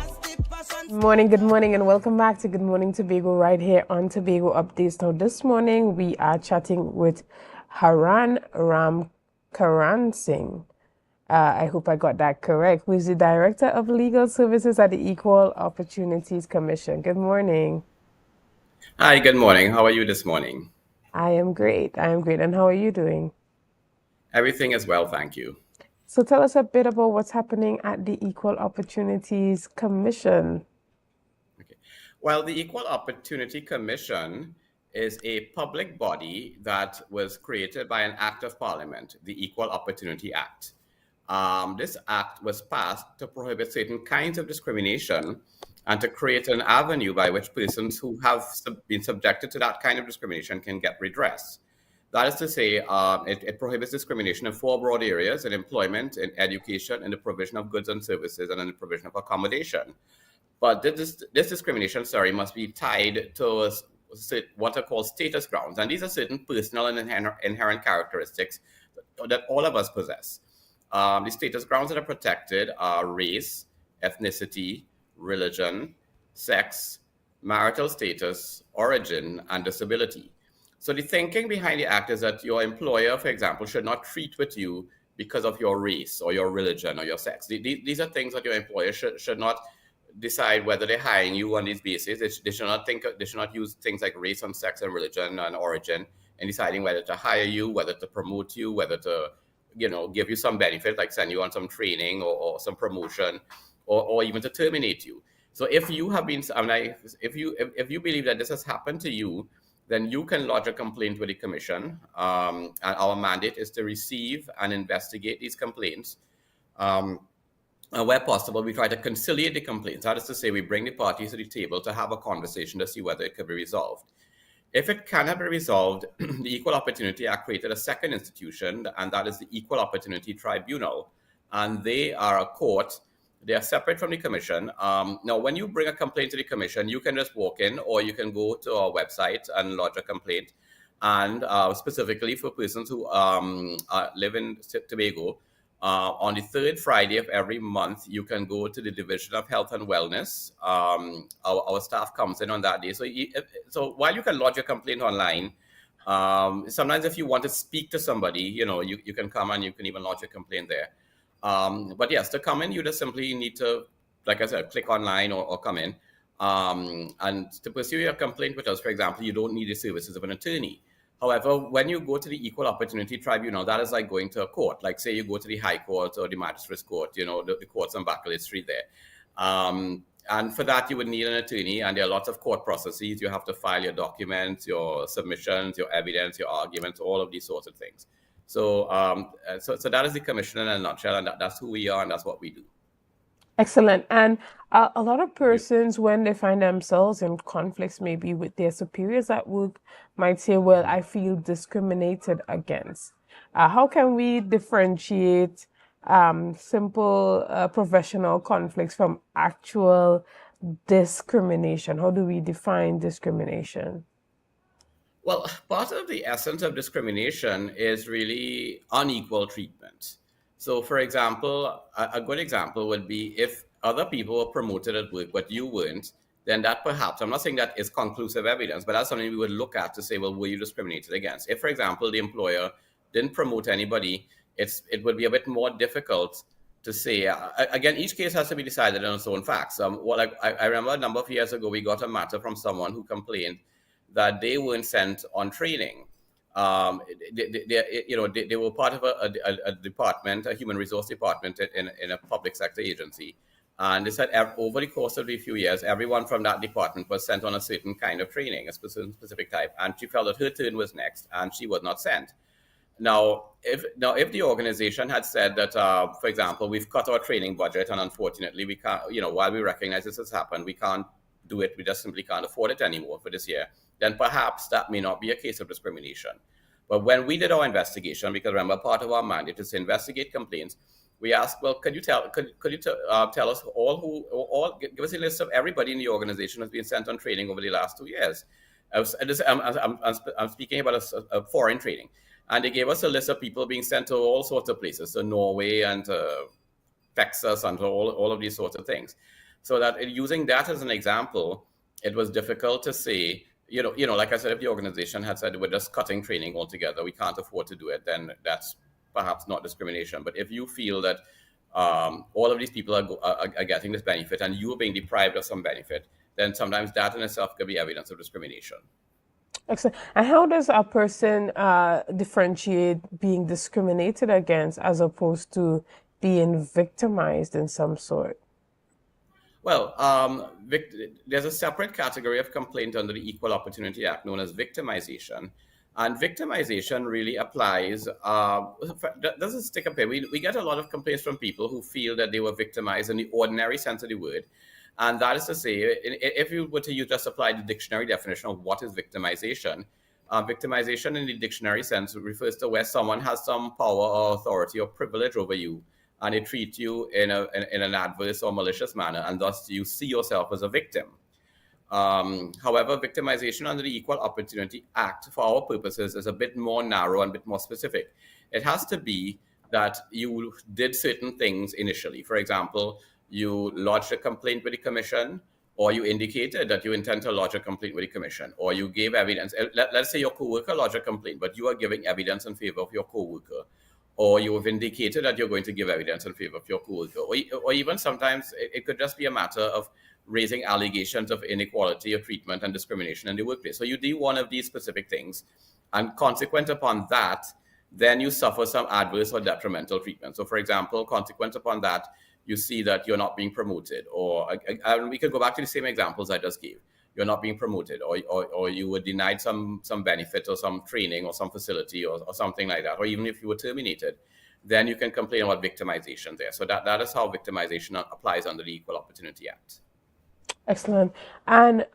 Good morning, and welcome back to Good Morning Tobago right here on Tobago Updates. Now, this morning we are chatting with Haran Ramkaran Singh. I hope I got that correct, who is the Director of Legal Services at the Equal Opportunities Commission. Good morning. Hi, good morning. How are you this morning? I am great. And how are you doing? Everything is well, thank you. So tell us a bit about what's happening at the Equal Opportunities Commission. Well, the Equal Opportunity Commission is a public body that was created by an act of parliament, the Equal Opportunity Act. This act was passed to prohibit certain kinds of discrimination and to create an avenue by which persons who have been subjected to that kind of discrimination can get redress. That is to say, it prohibits discrimination in four broad areas: in employment, in education, in the provision of goods and services, and in the provision of accommodation. But this discrimination, must be tied to what are called status grounds. And these are certain personal and inherent characteristics that all of us possess. The status grounds that are protected are race, ethnicity, religion, sex, marital status, origin, and disability. So the thinking behind the act is that your employer, for example, should not treat with you because of your race or your religion or your sex. These are things that your employer should not decide whether they're hiring you on these bases. They should not use things like race and sex and religion and origin in deciding whether to hire you, whether to promote you, whether to give you some benefit, like send you on some training or some promotion, or even to terminate you. So if you have been, if you believe that this has happened to you, then you can lodge a complaint with the commission. And our mandate is to receive and investigate these complaints. And where possible, we try to conciliate the complaints. That is to say, we bring the parties to the table to have a conversation to see whether it could be resolved. If it cannot be resolved, the Equal Opportunity Act created a second institution, and that is the Equal Opportunity Tribunal. And they are a court. They are separate from the commission. Now, when you bring a complaint to the commission, you can just walk in, or you can go to our website and lodge a complaint. And specifically for persons who live in Tobago, on the third Friday of every month, you can go to the Division of Health and Wellness. Our staff comes in on that day. So while you can lodge your complaint online, sometimes if you want to speak to somebody, you can come and you can even lodge your complaint there. But yes, to come in, you just simply need to, like I said, click online or come in. And to pursue your complaint with us, for example, you don't need the services of an attorney. However, when you go to the Equal Opportunity Tribunal, that is like going to a court. Like, say you go to the High Court or the Magistrates Court, the courts on Baccalaureate Street there. And for that, you would need an attorney, and there are lots of court processes. You have to file your documents, your submissions, your evidence, your arguments, all of these sorts of things. So that is the commission in a nutshell, and that's who we are, and that's what we do. Excellent. And a lot of persons, when they find themselves in conflicts, maybe with their superiors at work, might say, well, I feel discriminated against. How can we differentiate simple professional conflicts from actual discrimination? How do we define discrimination? Well, part of the essence of discrimination is really unequal treatment. So, for example, a good example would be if other people were promoted at work but you weren't, then that perhaps, I'm not saying that is conclusive evidence, but that's something we would look at to say, well, were you discriminated against? If, for example, the employer didn't promote anybody, it would be a bit more difficult to say. Again, each case has to be decided on its own facts. I remember a number of years ago, we got a matter from someone who complained that they weren't sent on training. They were part of a department, a human resource department in a public sector agency. And they said over the course of a few years, everyone from that department was sent on a certain kind of training, a specific type. And she felt that her turn was next and she was not sent. Now, if the organization had said that, for example, we've cut our training budget and unfortunately we can't, while we recognize this has happened, we can't do it, we just simply can't afford it anymore for this year, then perhaps that may not be a case of discrimination. But when we did our investigation, because remember, part of our mandate is to investigate complaints, we asked, well, could you tell us give us a list of everybody in the organization who's been sent on training over the last 2 years? I'm speaking about a foreign training. And they gave us a list of people being sent to all sorts of places, to Norway and to Texas and to all of these sorts of things. So that using that as an example, it was difficult to say, like I said, if the organization had said we're just cutting training altogether, we can't afford to do it, then that's perhaps not discrimination. But if you feel that all of these people are getting this benefit and you are being deprived of some benefit, then sometimes that in itself could be evidence of discrimination. Excellent. And how does a person differentiate being discriminated against as opposed to being victimized in some sort? Well, there's a separate category of complaint under the Equal Opportunity Act known as victimization. And victimization really applies, doesn't stick up here. We get a lot of complaints from people who feel that they were victimized in the ordinary sense of the word. And that is to say, if you were to just apply the dictionary definition of what is victimization, victimization in the dictionary sense refers to where someone has some power or authority or privilege over you, and they treat you in an adverse or malicious manner, and thus you see yourself as a victim. However, victimization under the Equal Opportunity Act, for our purposes, is a bit more narrow and a bit more specific. It has to be that you did certain things initially. For example, you lodged a complaint with the commission, or you indicated that you intend to lodge a complaint with the commission, or you gave evidence. Let's say your coworker lodged a complaint, but you are giving evidence in favor of your coworker, or you have indicated that you're going to give evidence in favor of your coworker, or even sometimes it could just be a matter of raising allegations of inequality of treatment and discrimination in the workplace. So you do one of these specific things, and consequent upon that, then you suffer some adverse or detrimental treatment. So for example, consequent upon that, you see that you're not being promoted, or we could go back to the same examples I just gave. You're not being promoted, or you were denied some benefit or some training or some facility or something like that, or even if you were terminated, then you can complain about victimization there. So that is how victimization applies under the Equal Opportunity Act. Excellent. And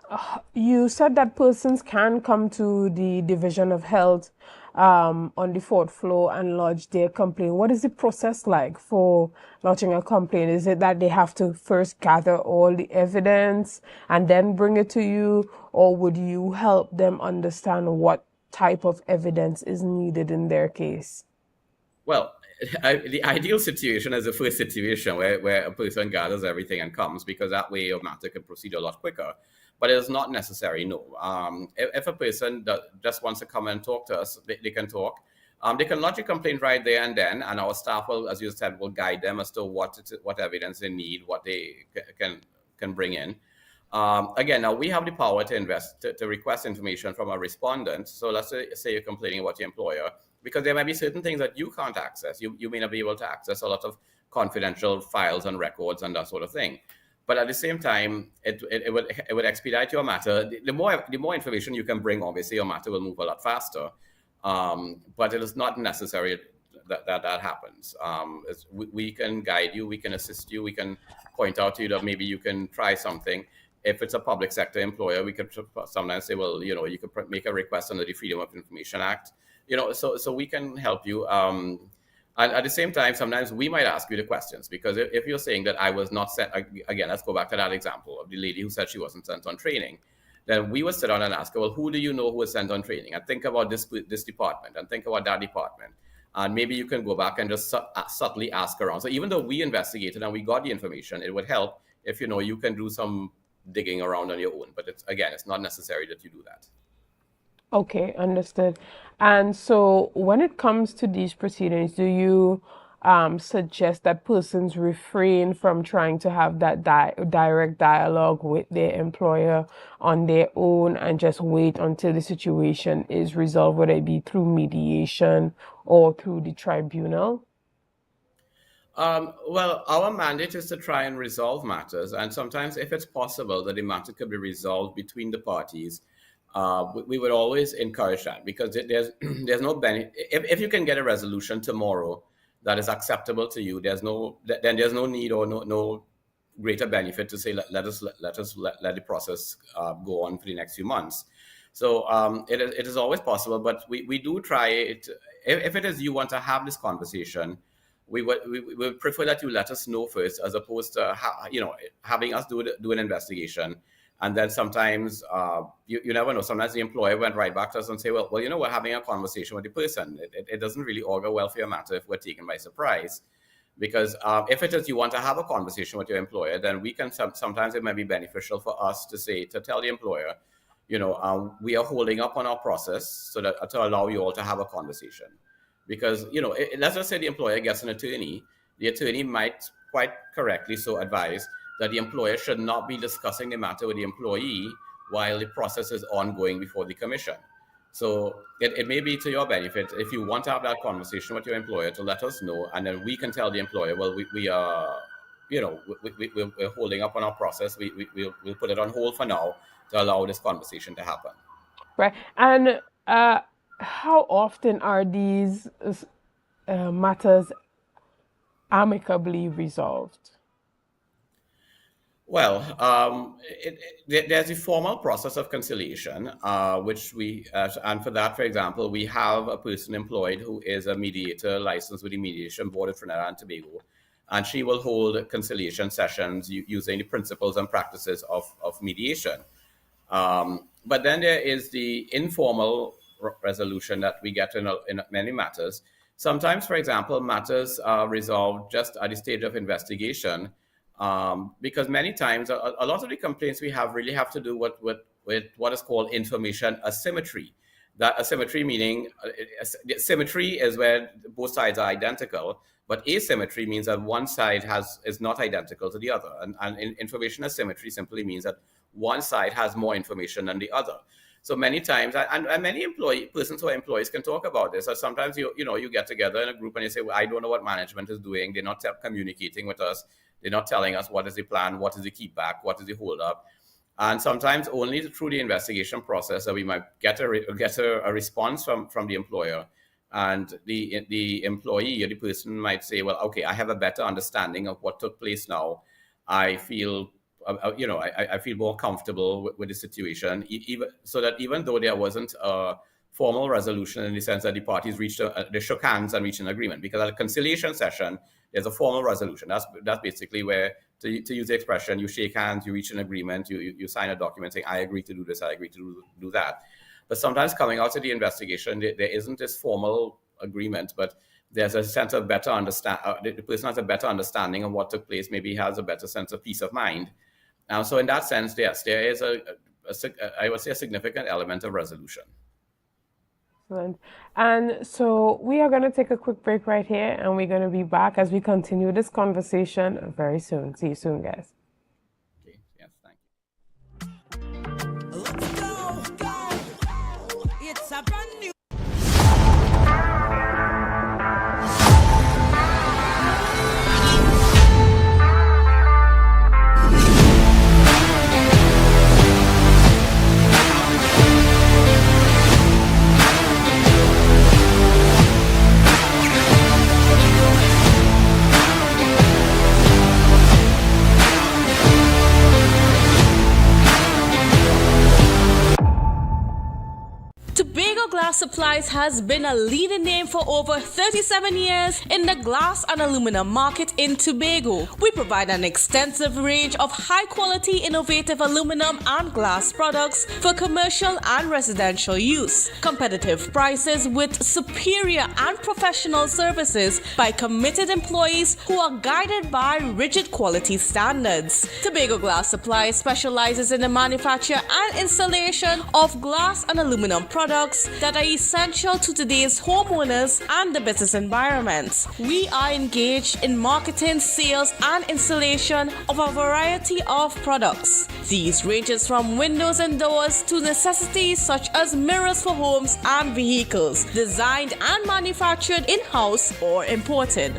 you said that persons can come to the Division of Health on the 4th floor and lodge their complaint. What is the process like for lodging a complaint? Is it that they have to first gather all the evidence and then bring it to you, or would you help them understand what type of evidence is needed in their case? Well, the ideal situation is the first situation where a person gathers everything and comes, because that way your matter can proceed a lot quicker. But it is not necessary, no. If a person just wants to come and talk to us, they can talk. They can lodge a complaint right there and then, and our staff will, as you said, will guide them as to what evidence they need, what they can bring in. Again, now we have the power to request information from a respondent. So let's say you're complaining about your employer, because there might be certain things that you can't access. You may not be able to access a lot of confidential files and records and that sort of thing. But at the same time, it would expedite your matter. The more information you can bring, obviously, your matter will move a lot faster. But it is not necessary that happens. We can guide you, we can assist you, we can point out to you that maybe you can try something. If it's a public sector employer, we could sometimes say, well, you could make a request under the Freedom of Information Act. so we can help you. And at the same time, sometimes we might ask you the questions, because if you're saying that I was not sent, again, let's go back to that example of the lady who said she wasn't sent on training, then we would sit down and ask her, well, who do you know who was sent on training? And think about this department, and think about that department. And maybe you can go back and just subtly ask around. So even though we investigated and we got the information, it would help if, you can do some digging around on your own. But it's not necessary that you do that. Okay, understood. And so when it comes to these proceedings, do you suggest that persons refrain from trying to have that direct dialogue with their employer on their own and just wait until the situation is resolved, whether it be through mediation or through the tribunal? Well, our mandate is to try and resolve matters. And sometimes if it's possible that the matter could be resolved between the parties, we would always encourage that, because there's no benefit. If you can get a resolution tomorrow that is acceptable to you, there's no need or no greater benefit to say let the process go on for the next few months. So it is always possible, but we do try it. If it is you want to have this conversation, we would prefer that you let us know first, as opposed to having us do an investigation. And then sometimes you never know. Sometimes the employer went right back to us and say, well, we're having a conversation with the person. It doesn't really augur well for your matter if we're taken by surprise. Because if it is you want to have a conversation with your employer, then we can sometimes it might be beneficial for us to tell the employer, we are holding up on our process so that to allow you all to have a conversation. Because let's just say the employer gets an attorney. The attorney might quite correctly so advise that the employer should not be discussing the matter with the employee while the process is ongoing before the commission. So it may be to your benefit if you want to have that conversation with your employer to let us know, and then we can tell the employer, well, we are, we're holding up on our process. We'll put it on hold for now to allow this conversation to happen. Right. And how often are these matters amicably resolved? Well, there's a formal process of conciliation, which and for that, for example, we have a person employed who is a mediator licensed with the Mediation Board of Trinidad and Tobago, and she will hold conciliation sessions using the principles and practices of mediation. But then there is the informal resolution that we get in many matters. Sometimes, for example, matters are resolved just at the stage of investigation, because many times a lot of the complaints we have really have to do with what is called information asymmetry. That asymmetry meaning symmetry is where both sides are identical, but asymmetry means that one side is not identical to the other. And information asymmetry simply means that one side has more information than the other. So many times, and many persons who are employees can talk about this. So sometimes you get together in a group and you say, well, I don't know what management is doing. They're not communicating with us. They're not telling us what is the plan, what is the keepback, what is the holdup. And sometimes only through the investigation process that we might get a response from the employer. And the employee or the person might say, well, okay, I have a better understanding of what took place now. I feel I feel more comfortable with the situation, even though there wasn't a formal resolution in the sense that the parties they shook hands and reached an agreement. Because at a conciliation session, there's a formal resolution. That's basically where, to use the expression, you shake hands, you reach an agreement, you sign a document saying, I agree to do this, I agree to do that. But sometimes coming out of the investigation, there isn't this formal agreement, but there's a sense of better understanding. The person has a better understanding of what took place, maybe has a better sense of peace of mind. So in that sense, yes, there is I would say a significant element of resolution. Excellent. And so we are going to take a quick break right here, and we're going to be back as we continue this conversation very soon. See you soon, guys. Okay. Yes, thank you. Let's go. It's a brand new. Tobago Glass Supplies has been a leading name for over 37 years in the glass and aluminum market in Tobago. We provide an extensive range of high-quality, innovative aluminum and glass products for commercial and residential use. Competitive prices with superior and professional services by committed employees who are guided by rigid quality standards. Tobago Glass Supplies specializes in the manufacture and installation of glass and aluminum products that are essential to today's homeowners and the business environment. We are engaged in marketing, sales, and installation of a variety of products. These ranges from windows and doors to necessities such as mirrors for homes and vehicles, designed and manufactured in-house or imported.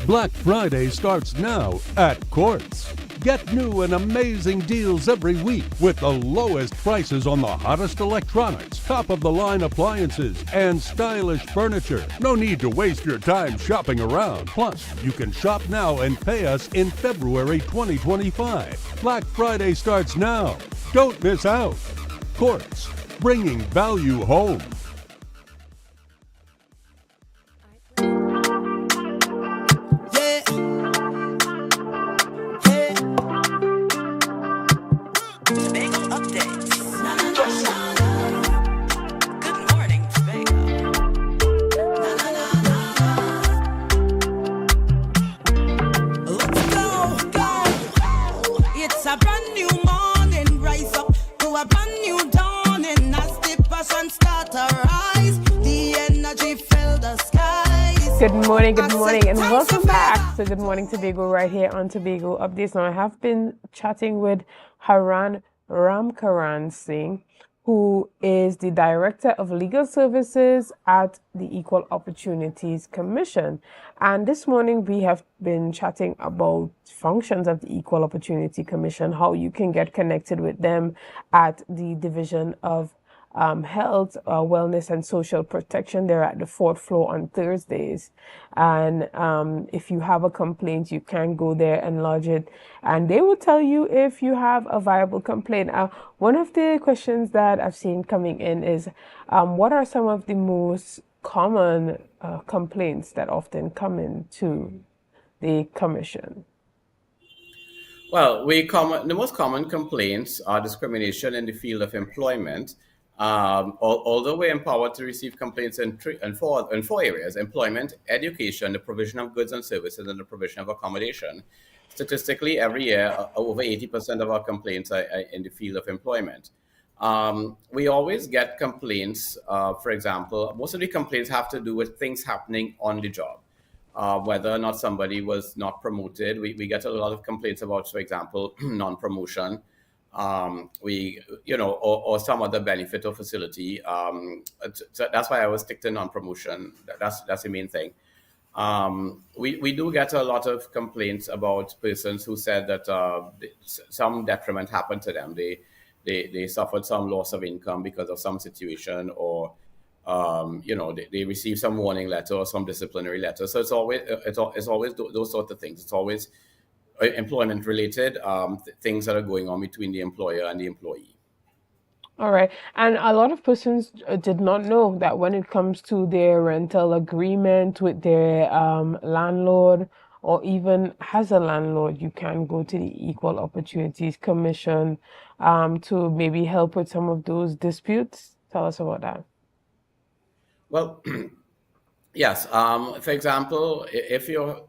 Black Friday starts now at Quartz. Get new and amazing deals every week with the lowest prices on the hottest electronics, top-of-the-line appliances, and stylish furniture. No need to waste your time shopping around. Plus, you can shop now and pay us in February 2025. Black Friday starts now. Don't miss out. Quartz, bringing value home. Good morning, and welcome back to Good Morning Tobago right here on Tobago Updates. Now, I have been chatting with Haran Ramkaran Singh, who is the Director of Legal Services at the Equal Opportunities Commission. And this morning, we have been chatting about functions of the Equal Opportunity Commission, how you can get connected with them at the Division of Health, Wellness and Social Protection. They're at the 4th floor on Thursdays. And if you have a complaint, you can go there and lodge it. And they will tell you if you have a viable complaint. One of the questions that I've seen coming in is, what are some of the most common complaints that often come into the commission? Well, the most common complaints are discrimination in the field of employment. Although we're empowered to receive complaints in four areas: employment, education, the provision of goods and services, and the provision of accommodation. Statistically, every year, over 80% of our complaints are in the field of employment. We always get complaints, for example, most of the complaints have to do with things happening on the job. Whether or not somebody was not promoted. We get a lot of complaints about, for example, non-promotion. Or some other benefit or facility. So that's why I always stick to non-promotion. That's the main thing. We do get a lot of complaints about persons who said that some detriment happened to them. They suffered some loss of income because of some situation, or they received some warning letter or some disciplinary letter. So it's always those sorts of things. It's always employment related things that are going on between the employer and the employee. All right. And a lot of persons did not know that when it comes to their rental agreement with their landlord, or even as a landlord, you can go to the Equal Opportunities Commission to maybe help with some of those disputes. Tell us about that. Well, yes. For example, if you're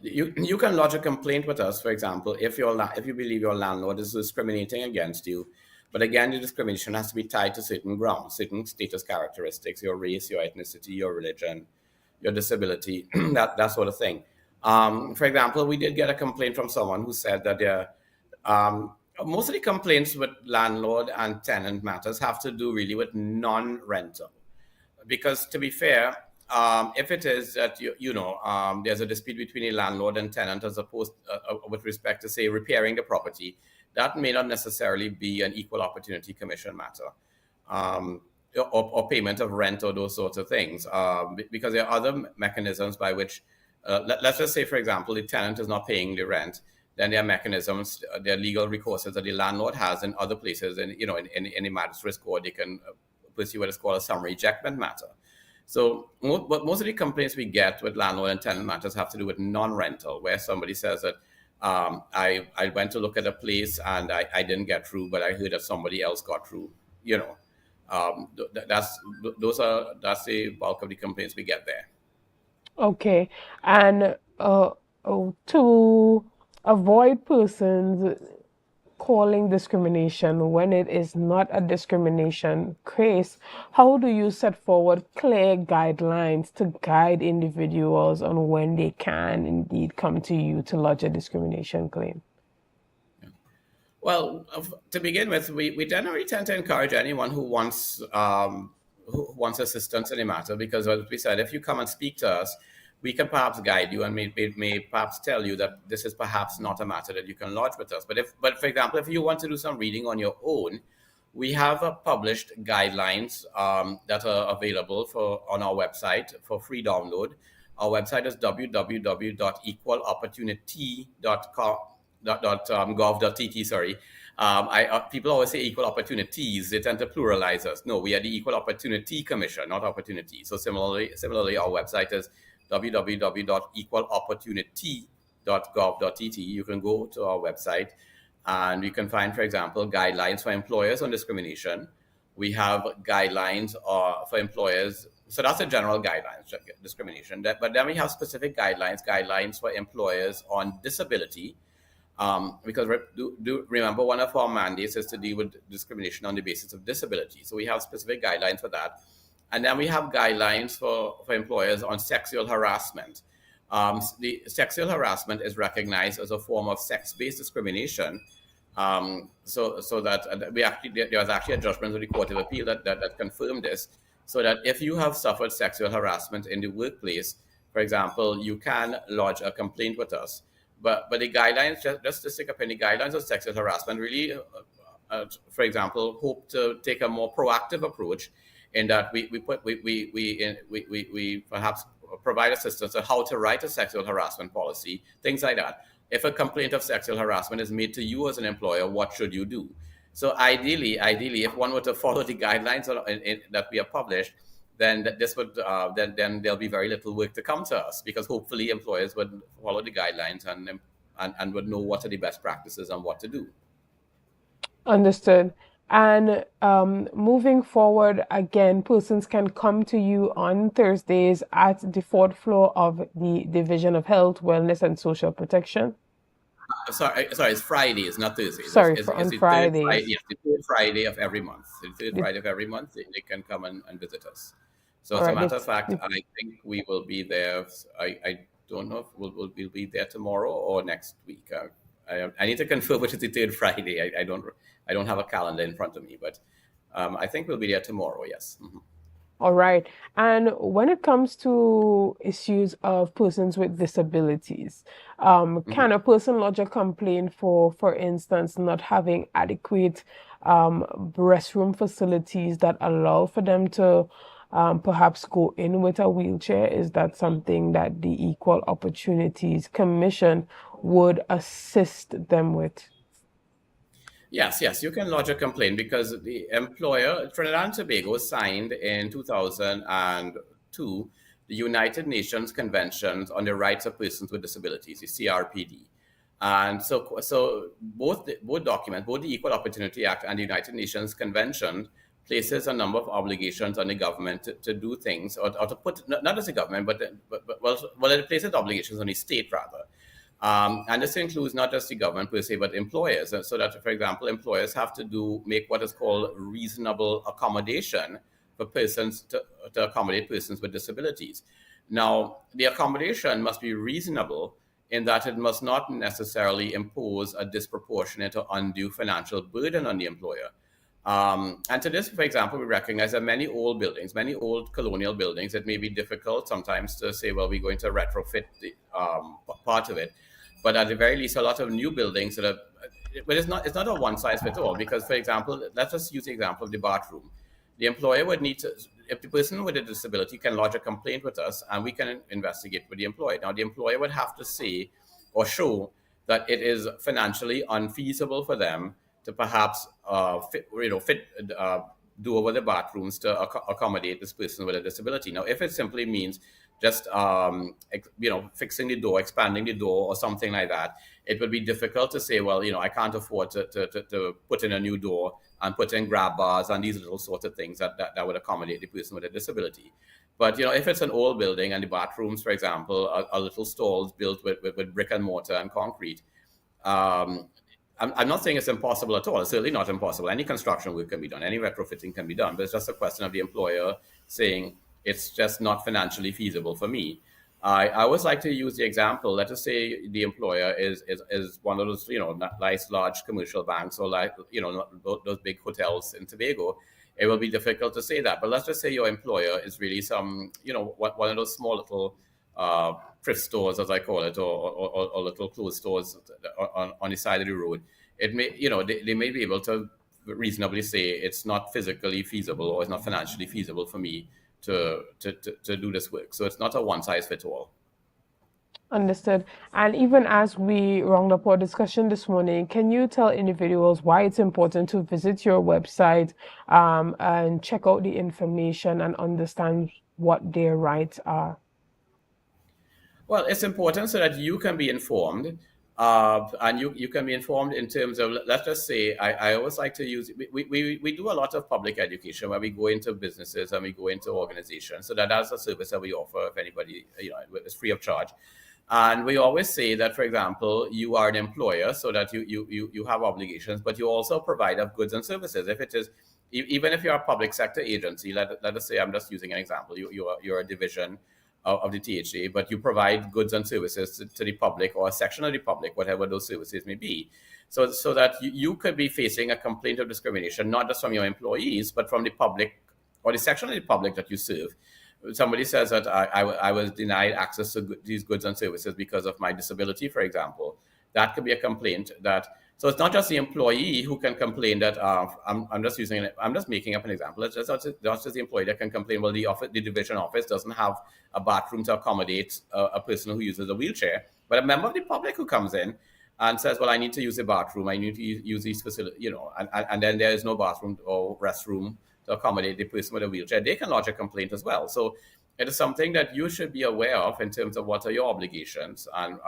you can lodge a complaint with us. For example, if you believe your landlord is discriminating against you, but again, the discrimination has to be tied to certain grounds, certain status characteristics, your race, your ethnicity, your religion, your disability, that sort of thing. For example, we did get a complaint from someone who said that most of the complaints with landlord and tenant matters have to do really with non-rental. Because to be fair, if it is that there's a dispute between a landlord and tenant as opposed with respect to, say, repairing the property, that may not necessarily be an Equal Opportunity Commission matter, or payment of rent or those sorts of things, because there are other mechanisms by which, let's just say, for example, the tenant is not paying the rent. Then there are mechanisms, there are legal recourses that the landlord has in other places, and in the magistrate's court, they can pursue what is called a summary ejectment matter. So, but most of the complaints we get with landlord and tenant matters have to do with non-rental, where somebody says that I went to look at a place and I didn't get through, but I heard that somebody else got through. That's the bulk of the complaints we get there. Okay, and to avoid persons calling discrimination when it is not a discrimination case, how do you set forward clear guidelines to guide individuals on when they can indeed come to you to lodge a discrimination claim? Well, to begin with, we generally tend to encourage anyone who wants assistance in the matter, because as we said, if you come and speak to us, we can perhaps guide you and may perhaps tell you that this is perhaps not a matter that you can lodge with us. But for example, if you want to do some reading on your own, we have published guidelines that are available on our website for free download. Our website is www.equalopportunity.gov.tt. Sorry. People always say equal opportunities. They tend to pluralize us. No, we are the Equal Opportunity Commission, not opportunity. So similarly, our website is www.equalopportunity.gov.tt. You can go to our website and you can find, for example, guidelines for employers on discrimination. We have guidelines for employers. So that's a general guidelines, discrimination. But then we have specific guidelines for employers on disability. Because do remember, one of our mandates is to deal with discrimination on the basis of disability. So we have specific guidelines for that. And then we have guidelines for employers on sexual harassment. The sexual harassment is recognized as a form of sex-based discrimination. So that there was actually a judgment of the Court of Appeal that confirmed this. So that if you have suffered sexual harassment in the workplace, for example, you can lodge a complaint with us. But the guidelines, just to stick up in the guidelines of sexual harassment, really, for example, hope to take a more proactive approach, in that we perhaps provide assistance on how to write a sexual harassment policy, things like that. If a complaint of sexual harassment is made to you as an employer, what should you do? So ideally, if one were to follow the guidelines that we have published, then this would then there'll be very little work to come to us, because hopefully employers would follow the guidelines and would know what are the best practices and what to do. Understood. And moving forward, again, persons can come to you on Thursdays at the 4th floor of the Division of Health, Wellness and Social Protection. Sorry, it's Fridays, not Thursdays. Sorry, it's on the Fridays. the third Friday of every month. The third Friday of every month, they can come and visit us. So as a matter of fact, I think we will be there. I don't know if we'll be there tomorrow or next week. I need to confirm which is the third Friday. I don't have a calendar in front of me, but I think we'll be there tomorrow. Yes. Mm-hmm. All right. And when it comes to issues of persons with disabilities, can a person lodge a complaint for instance, not having adequate restroom facilities that allow for them to perhaps go in with a wheelchair? Is that something that the Equal Opportunities Commission would assist them with? Yes, you can lodge a complaint because the employer, Trinidad and Tobago, signed in 2002 the United Nations Convention on the Rights of Persons with Disabilities, the CRPD. And so both documents, both the Equal Opportunity Act and the United Nations Convention, places a number of obligations on the government to do things, or to put, not as the government, but it places obligations on the state rather. And this includes not just the government per se, but employers. And so that, for example, employers have to make what is called reasonable accommodation for persons to accommodate persons with disabilities. Now, the accommodation must be reasonable in that it must not necessarily impose a disproportionate or undue financial burden on the employer. And to this, for example, we recognize that many old buildings, many old colonial buildings, it may be difficult sometimes to say, well, we're going to retrofit the part of it. But at the very least, a lot of new buildings that are, but it's not a one size fits all, because, for example, let's just use the example of the bathroom. The employer would need to, if the person with a disability can lodge a complaint with us and we can investigate with the employer. Now, the employer would have to say or show that it is financially unfeasible for them to perhaps do over the bathrooms to accommodate this person with a disability. Now, if it simply means just fixing the door, expanding the door, or something like that, it would be difficult to say, well, I can't afford to put in a new door and put in grab bars and these little sorts of things that would accommodate the person with a disability. But if it's an old building and the bathrooms, for example, are little stalls built with brick and mortar and concrete, I'm not saying it's impossible at all. It's certainly not impossible. Any construction work can be done. Any retrofitting can be done. But it's just a question of the employer saying it's just not financially feasible for me. I always like to use the example. Let us say the employer is one of those nice large commercial banks, or those big hotels in Tobago. It will be difficult to say that. But let's just say your employer is really some one of those small little thrift stores, as I call it, or little clothes stores on the side of the road. It may, they may be able to reasonably say it's not physically feasible or it's not financially feasible for me to do this work. So it's not a one size fits all. Understood. And even as we round up our discussion this morning, can you tell individuals why it's important to visit your website and check out the information and understand what their rights are? Well, it's important so that you can be informed, and you can be informed in terms of, let's just say, I always like to use, we do a lot of public education where we go into businesses and we go into organizations. So that's a service that we offer if anybody, it's free of charge. And we always say that, for example, you are an employer, so that you have obligations, but you also provide of goods and services. If it is, even if you're a public sector agency, let us say, I'm just using an example, you're a division of the THA, but you provide goods and services to the public or a section of the public, whatever those services may be. So that you could be facing a complaint of discrimination, not just from your employees, but from the public or the section of the public that you serve. Somebody says that I was denied access to these goods and services because of my disability, for example. That could be a complaint so it's not just the employee who can complain that I'm just making up an example. It's just the employee that can complain, well, the division office doesn't have a bathroom to accommodate a person who uses a wheelchair, but a member of the public who comes in and says, well, I need to use a bathroom, I need to use these facilities, and then there is no bathroom or restroom to accommodate the person with a wheelchair, they can lodge a complaint as well. So it is something that you should be aware of in terms of what are your obligations and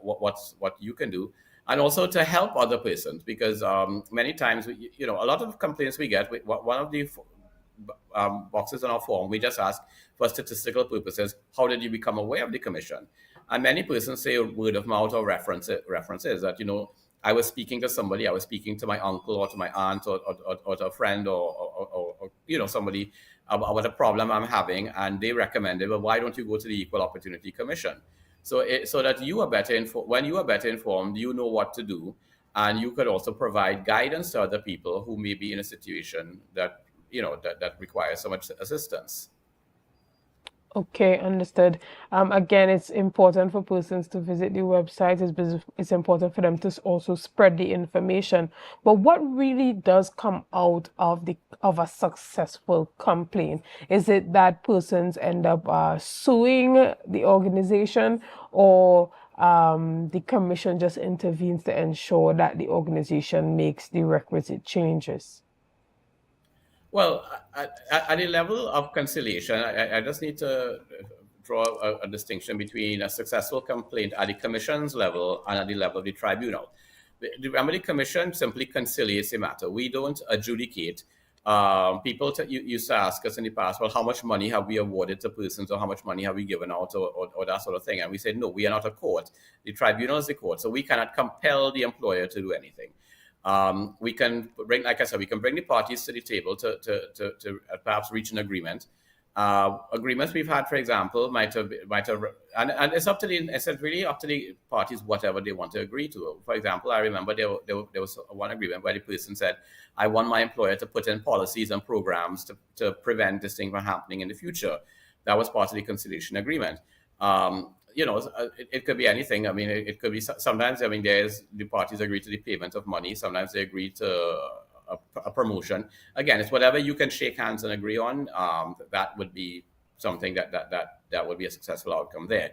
what you can do, and also to help other persons, because many times, a lot of complaints we get, one of the boxes on our form, we just ask for statistical purposes, how did you become aware of the commission? And many persons say word of mouth or references that, I was speaking to somebody, I was speaking to my uncle or to my aunt or to a friend or somebody about a problem I'm having, and they recommended, well, why don't you go to the Equal Opportunity Commission? So that you are better informed. When you are better informed, you know what to do, and you could also provide guidance to other people who may be in a situation that that requires so much assistance. Okay, understood. Again, it's important for persons to visit the website. It's important for them to also spread the information. But what really does come out of a successful complaint? Is it that persons end up suing the organization, or the commission just intervenes to ensure that the organization makes the requisite changes? Well, at the level of conciliation, I just need to draw a distinction between a successful complaint at the commission's level and at the level of the tribunal. Remember, the commission simply conciliates the matter. We don't adjudicate. People used to ask us in the past, well, how much money have we awarded to persons, or how much money have we given out, or that sort of thing. And we said, no, we are not a court. The tribunal is the court. So we cannot compel the employer to do anything. We can bring, like I said, we can bring the parties to the table to perhaps reach an agreement. Agreements we've had, for example, might have, and it's really up to the parties whatever they want to agree to. For example, I remember there was one agreement where the person said, I want my employer to put in policies and programs to prevent this thing from happening in the future. That was part of the conciliation agreement. It could be anything. I mean, it could be sometimes, I mean, the parties agree to the payment of money. Sometimes they agree to a promotion. Again, it's whatever you can shake hands and agree on. That would be something that would be a successful outcome there.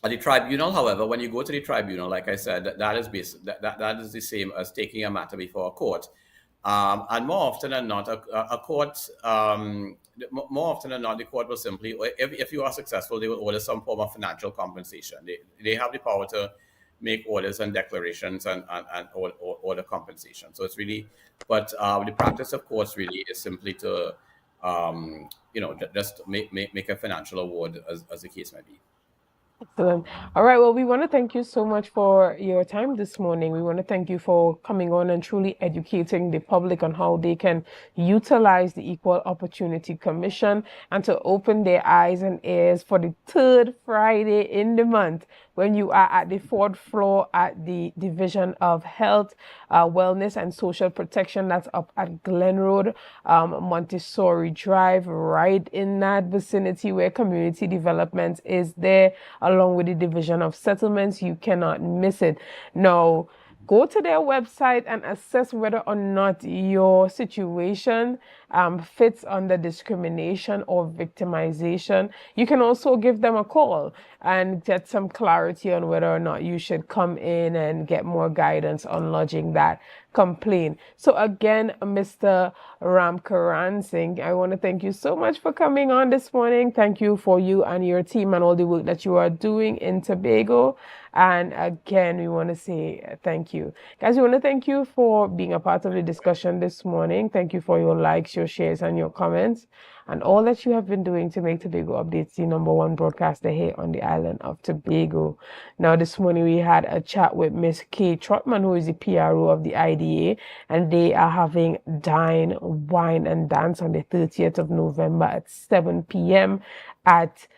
At the tribunal, however, when you go to the tribunal, like I said, that is the same as taking a matter before a court. And more often than not, a court, more often than not, the court will simply, if you are successful, they will order some form of financial compensation. They have the power to make orders and declarations and order compensation. So it's really, but the practice of courts really is simply to, just make a financial award as the case may be. Excellent. All right. Well, we want to thank you so much for your time this morning. We want to thank you for coming on and truly educating the public on how they can utilize the Equal Opportunity Commission and to open their eyes and ears for the third Friday in the month when you are at the 4th floor at the Division of Health, Wellness and Social Protection. That's up at Glen Road, Montessori Drive, right in that vicinity where community development is there, along with the Division of Settlements. You cannot miss it. Now, go to their website and assess whether or not your situation fits under discrimination or victimization. You can also give them a call and get some clarity on whether or not you should come in and get more guidance on lodging that complaint. So again, Mr. Ramkaran Singh, I want to thank you so much for coming on this morning. Thank you for you and your team and all the work that you are doing in Tobago. And again, we want to say thank you. Guys, we want to thank you for being a part of the discussion this morning. Thank you for your likes, your shares, and your comments, and all that you have been doing to make Tobago Updates the #1 broadcaster here on the island of Tobago. Now, this morning we had a chat with Miss Kay Trotman, who is the PRO of the IDA, and they are having Dine, Wine, and Dance on the 30th of November at 7 p.m. at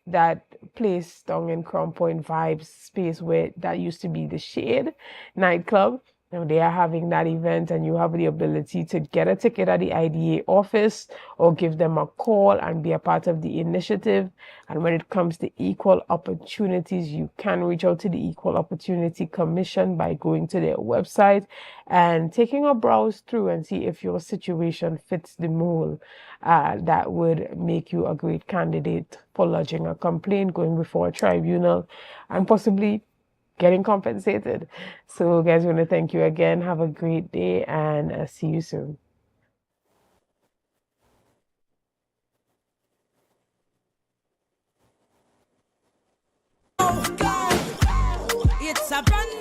that place down in Crown Point Vibes space where that used to be the Shade nightclub. Now they are having that event, and you have the ability to get a ticket at the IDA office or give them a call and be a part of the initiative. And when it comes to equal opportunities, you can reach out to the Equal Opportunity Commission by going to their website and taking a browse through and see if your situation fits the mold. That would make you a great candidate for lodging a complaint, going before a tribunal, and possibly getting compensated. So guys, we want to thank you again. Have a great day, and see you soon. It's a brand